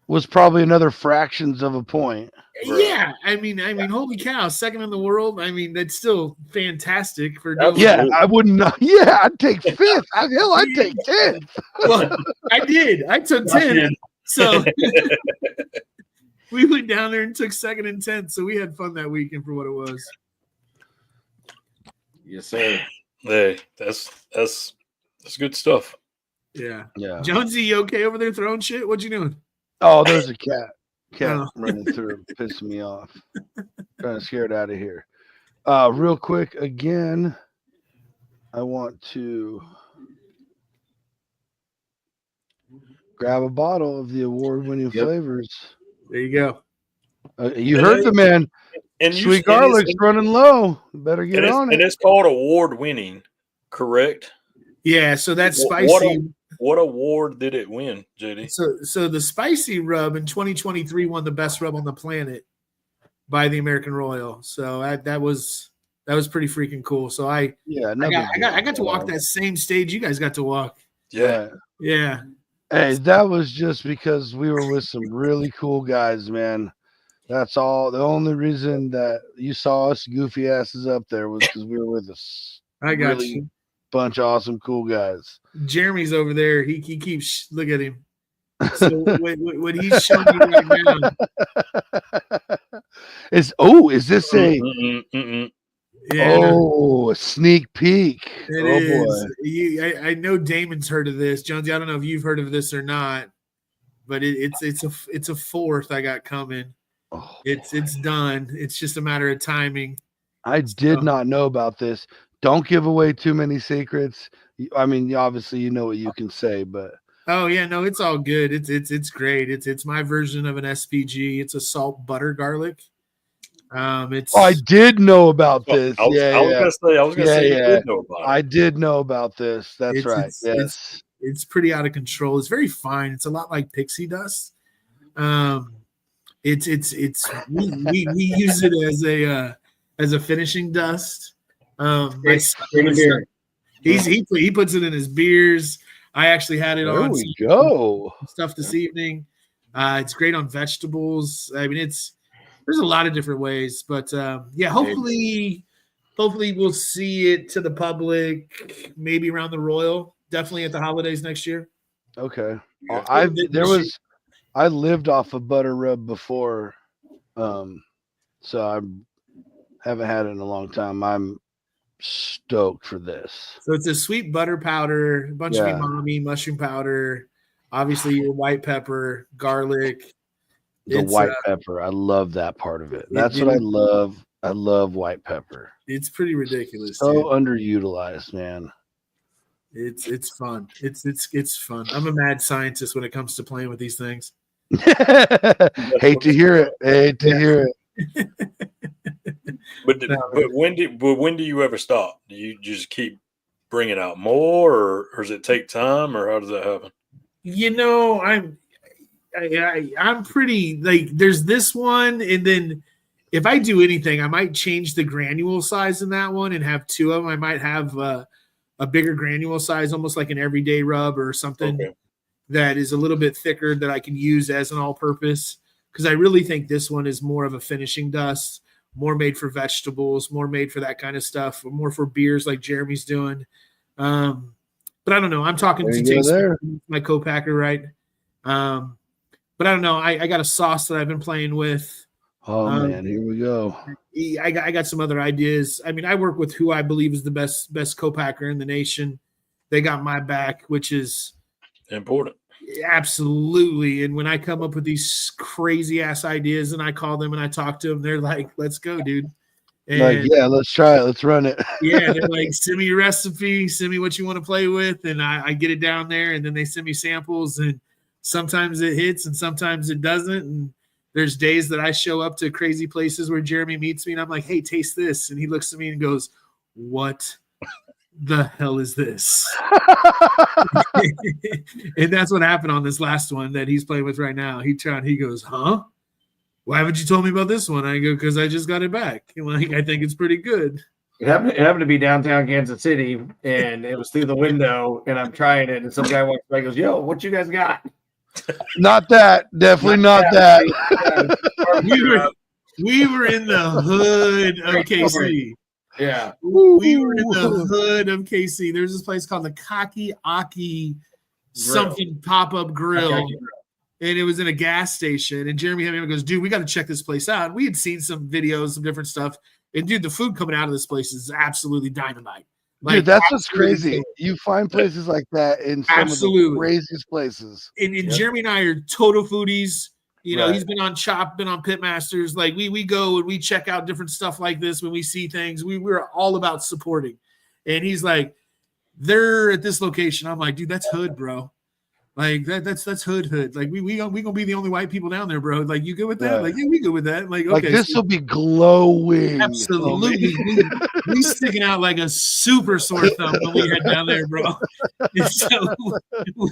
Was probably another fractions of a point. Yeah, I mean, holy cow, second in the world. I mean, that's still fantastic for doing. Yeah, I wouldn't know. Yeah, I'd take 5th. Hell, I'd take 10th. Well, I did. I took 10th. So we went down there and took 2nd and 10th. So we had fun that weekend for what it was. Yes, sir. Hey, that's good stuff. Yeah. Jonesy, you okay over there throwing shit? What you doing? Oh, there's a cat running through, pissing me off. Trying to scare it out of here. Real quick, again, I want to grab a bottle of the award-winning flavors. There you go. You heard the man. And Sweet garlic's running low. Better get on it. And it's called award-winning, correct? Yeah, so that's spicy. What award did it win, JD? So the spicy rub in 2023 won the best rub on the planet by the American Royal. So that was pretty freaking cool. So I got to walk that same stage you guys got to walk. Yeah. Yeah. Hey, that was just because we were with some really cool guys, man. That's all. The only reason that you saw us goofy asses up there was because we were with us. I got you. Bunch of awesome, cool guys. Jeremy's over there. He keeps look at him. So what he's showing you right now is this a a sneak peek? It is. Boy. I know Damon's heard of this, Jonesy. I don't know if you've heard of this or not, but it's a 4th I got coming. Oh, it's done. It's just a matter of timing. I did not know about this. Don't give away too many secrets. I mean, obviously, you know what you can say, but oh yeah, no, it's all good. It's great. It's my version of an SPG. It's a salt butter garlic. I did know about this. I was gonna say you did know about it. I did know about this. That's right. Yes, it's pretty out of control. It's very fine. It's a lot like pixie dust. We use it as a finishing dust. He puts it in his beers. I actually had it on stuff this evening. It's great on vegetables. I mean, there's a lot of different ways, but hopefully we'll see it to the public maybe around the Royal, definitely at the holidays next year. Okay. I lived off of butter rub before, so I haven't had it in a long time. I'm stoked for this. So it's a sweet butter powder, a bunch of umami, mushroom powder, obviously your white pepper, garlic. The white pepper. I love that part of it. That's what I love. I love white pepper. It's pretty ridiculous. So underutilized, man. It's fun. It's fun. I'm a mad scientist when it comes to playing with these things. Hate to hear it. But when do you ever stop? Do you just keep bringing out more, or does it take time, or how does that happen? I'm pretty like there's this one, and then if I do anything, I might change the granule size in that one and have 2 of them. I might have a bigger granule size, almost like an everyday rub or something that is a little bit thicker that I can use as an all-purpose. Because I really think this one is more of a finishing dust, more made for vegetables, more made for that kind of stuff, more for beers like Jeremy's doing. But I don't know. I'm talking to Jason, my co-packer, right? But I don't know. I got a sauce that I've been playing with Oh man, here we go. I got some other ideas. I mean, I work with who I believe is the best co-packer in the nation. They got my back, which is important. Absolutely. And when I come up with these crazy ass ideas and I call them and I talk to them, they're like, "Let's go, dude." And like, yeah, let's try it. Let's run it. yeah, they're like, "Send me your recipe, send me what you want to play with," and I get it down there, and then they send me samples, and sometimes it hits and sometimes it doesn't. And there's days that I show up to crazy places where Jeremy meets me, and I'm like, "Hey, taste this," and he looks at me and goes, "What the hell is this?" And that's what happened on this last one that he's playing with right now. He goes, "Huh? Why haven't you told me about this one?" I go, "Because I just got it back. Like, I think it's pretty good." It happened to be downtown Kansas City, and it was through the window, and I'm trying it, and some guy walks by and goes, "Yo, what you guys got?" Not that. Definitely not that. We were in the hood of KC. Yeah. We were in the hood of KC. There's this place called the Kaki Aki something pop-up grill. And it was in a gas station. And Jeremy Hammond goes, "Dude, we got to check this place out." And we had seen some videos, some different stuff. And dude, the food coming out of this place is absolutely dynamite. Like, dude, that's what's crazy. You find places like that in some of the craziest places. And Jeremy and I are total foodies. You know, he's been on Chop, been on Pitmasters. Like we go and we check out different stuff like this when we see things. We're all about supporting. And he's like, "They're at this location." I'm like, "Dude, that's hood, bro. Like that's hood. Like we gonna be the only white people down there, bro. Like, you good with that?" Right. Like, yeah, we good with that. Like, okay, like this will be glowing. Absolutely. we sticking out like a super sore thumb when we head down there, bro. And so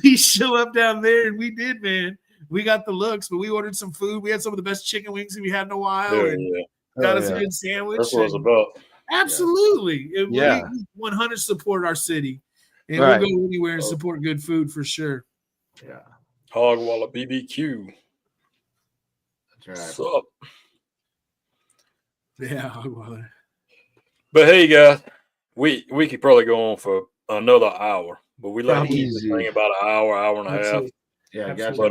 we show up down there, and we did, man. We got the looks, but we ordered some food. We had some of the best chicken wings we had in a while, and got us a good sandwich. That's what it's about. Absolutely. Yeah. We 100 support our city, and we'll go anywhere and support good food for sure. Yeah. Hogwalla BBQ. That's right. What's up? Yeah, Hogwalla. But hey, guys, we could probably go on for another hour, but we like to keep this thing about an hour and a half. Yeah, gotcha. But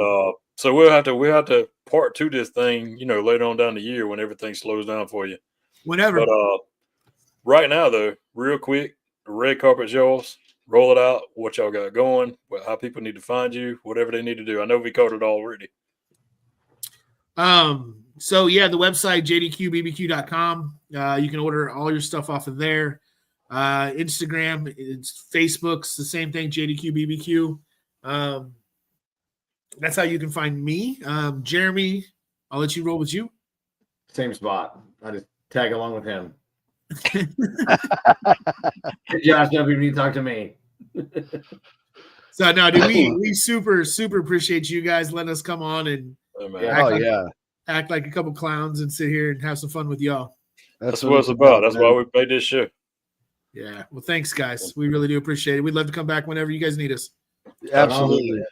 so we'll have to part two this thing, you know, later on down the year when everything slows down for you. Whenever. But right now though, real quick, the red carpet's yours. Roll it out. What y'all got going? How people need to find you? Whatever they need to do. I know we covered it already. So yeah, the website jdqbbq.com. You can order all your stuff off of there. Instagram, it's Facebook's the same thing, JDQ BBQ. That's how you can find me. Jeremy, I'll let you roll with you. Same spot. I just tag along with him. Josh, nobody need to talk to me. So no, dude, we super appreciate you guys letting us come on and act like a couple clowns and sit here and have some fun with y'all. That's what it's about. That's why we made this show. Yeah. Well, thanks, guys. We really do appreciate it. We'd love to come back whenever you guys need us. Absolutely.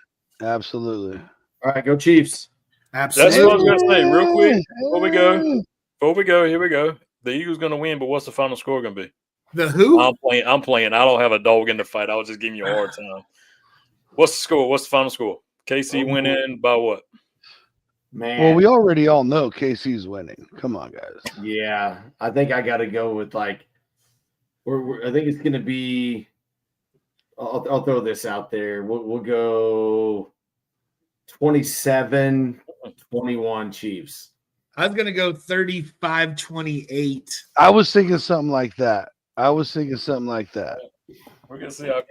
Absolutely. All right, go Chiefs. Absolutely. That's what I was gonna say. Real quick, before we go, here we go. The Eagles gonna win, but what's the final score gonna be? The who? I'm playing. I don't have a dog in the fight. I was just giving you a hard time. What's the score? What's the final score? KC winning by what? Man. Well, we already all know KC's winning. Come on, guys. Yeah, I think I got to go with like. I think it's gonna be. I'll throw this out there. We'll go 27-21 Chiefs. I was gonna go 35-28. I was thinking something like that. We're gonna see how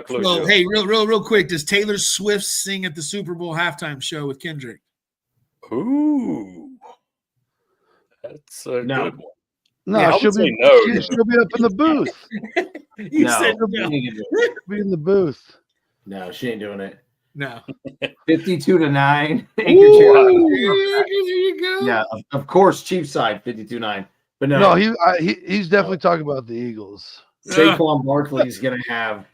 close. Well, hey, real quick. Does Taylor Swift sing at the Super Bowl halftime show with Kendrick? Ooh, that's a good one. No, yeah, she'll be no. She'll be up in the booth. You said no. Be in the booth. No, she ain't doing it. No. 52-9. There you go. Yeah, of course, Chiefs side 52-9. But no, he's definitely talking about the Eagles. Saquon Barkley's gonna have.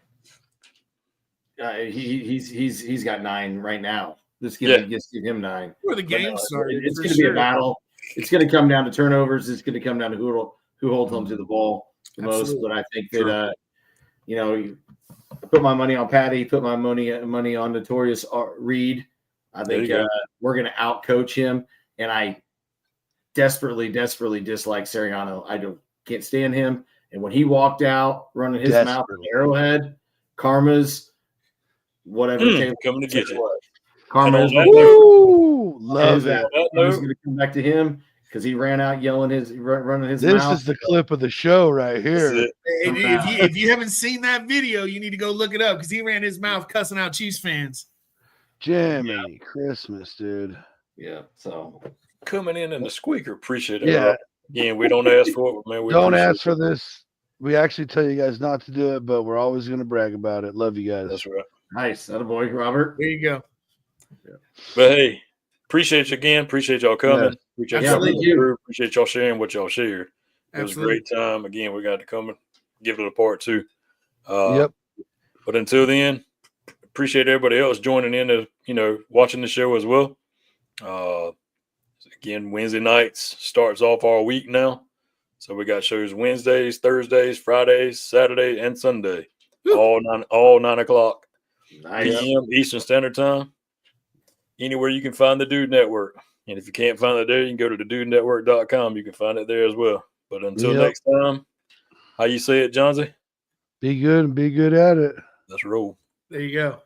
He's got 9 right now. This game gives him 9. Where the game started. It's going to be a battle. It's going to come down to turnovers. It's going to come down to who holds on to the ball the most. But I think that I put my money on Patty. Put my money on Notorious Reed. I think we're going to outcoach him. And desperately dislike Sirianni. I can't stand him. And when he walked out running his mouth at Arrowhead, Karma's whatever coming to get you. Karma is love that. Karma's going to come back to him because he ran out yelling running his mouth. This is the clip of the show right here. If you haven't seen that video, you need to go look it up because he ran his mouth cussing out Chiefs fans. Jiminy Christmas, dude. Yeah. So coming in the squeaker, appreciate it. Yeah. Again, we don't ask for it, man. We don't ask for this. We actually tell you guys not to do it, but we're always going to brag about it. Love you guys. That's right. Nice. Attaboy, Robert. There you go. Yeah. But hey, appreciate you again. Appreciate y'all coming. Yeah. Appreciate y'all sharing what y'all shared. It was a great time. Again, we got to come and give it a part two. Yep. But until then, appreciate everybody else joining in watching the show as well. Again, Wednesday nights starts off our week now. So we got shows Wednesdays, Thursdays, Fridays, Saturday, and Sunday. All 9 o'clock p.m. Eastern Standard Time. Anywhere you can find the Dude Network. And if you can't find it there, you can go to thedudenetwork.com. You can find it there as well. But until next time, how you say it, Johnsy? Be good and be good at it. Let's roll. There you go.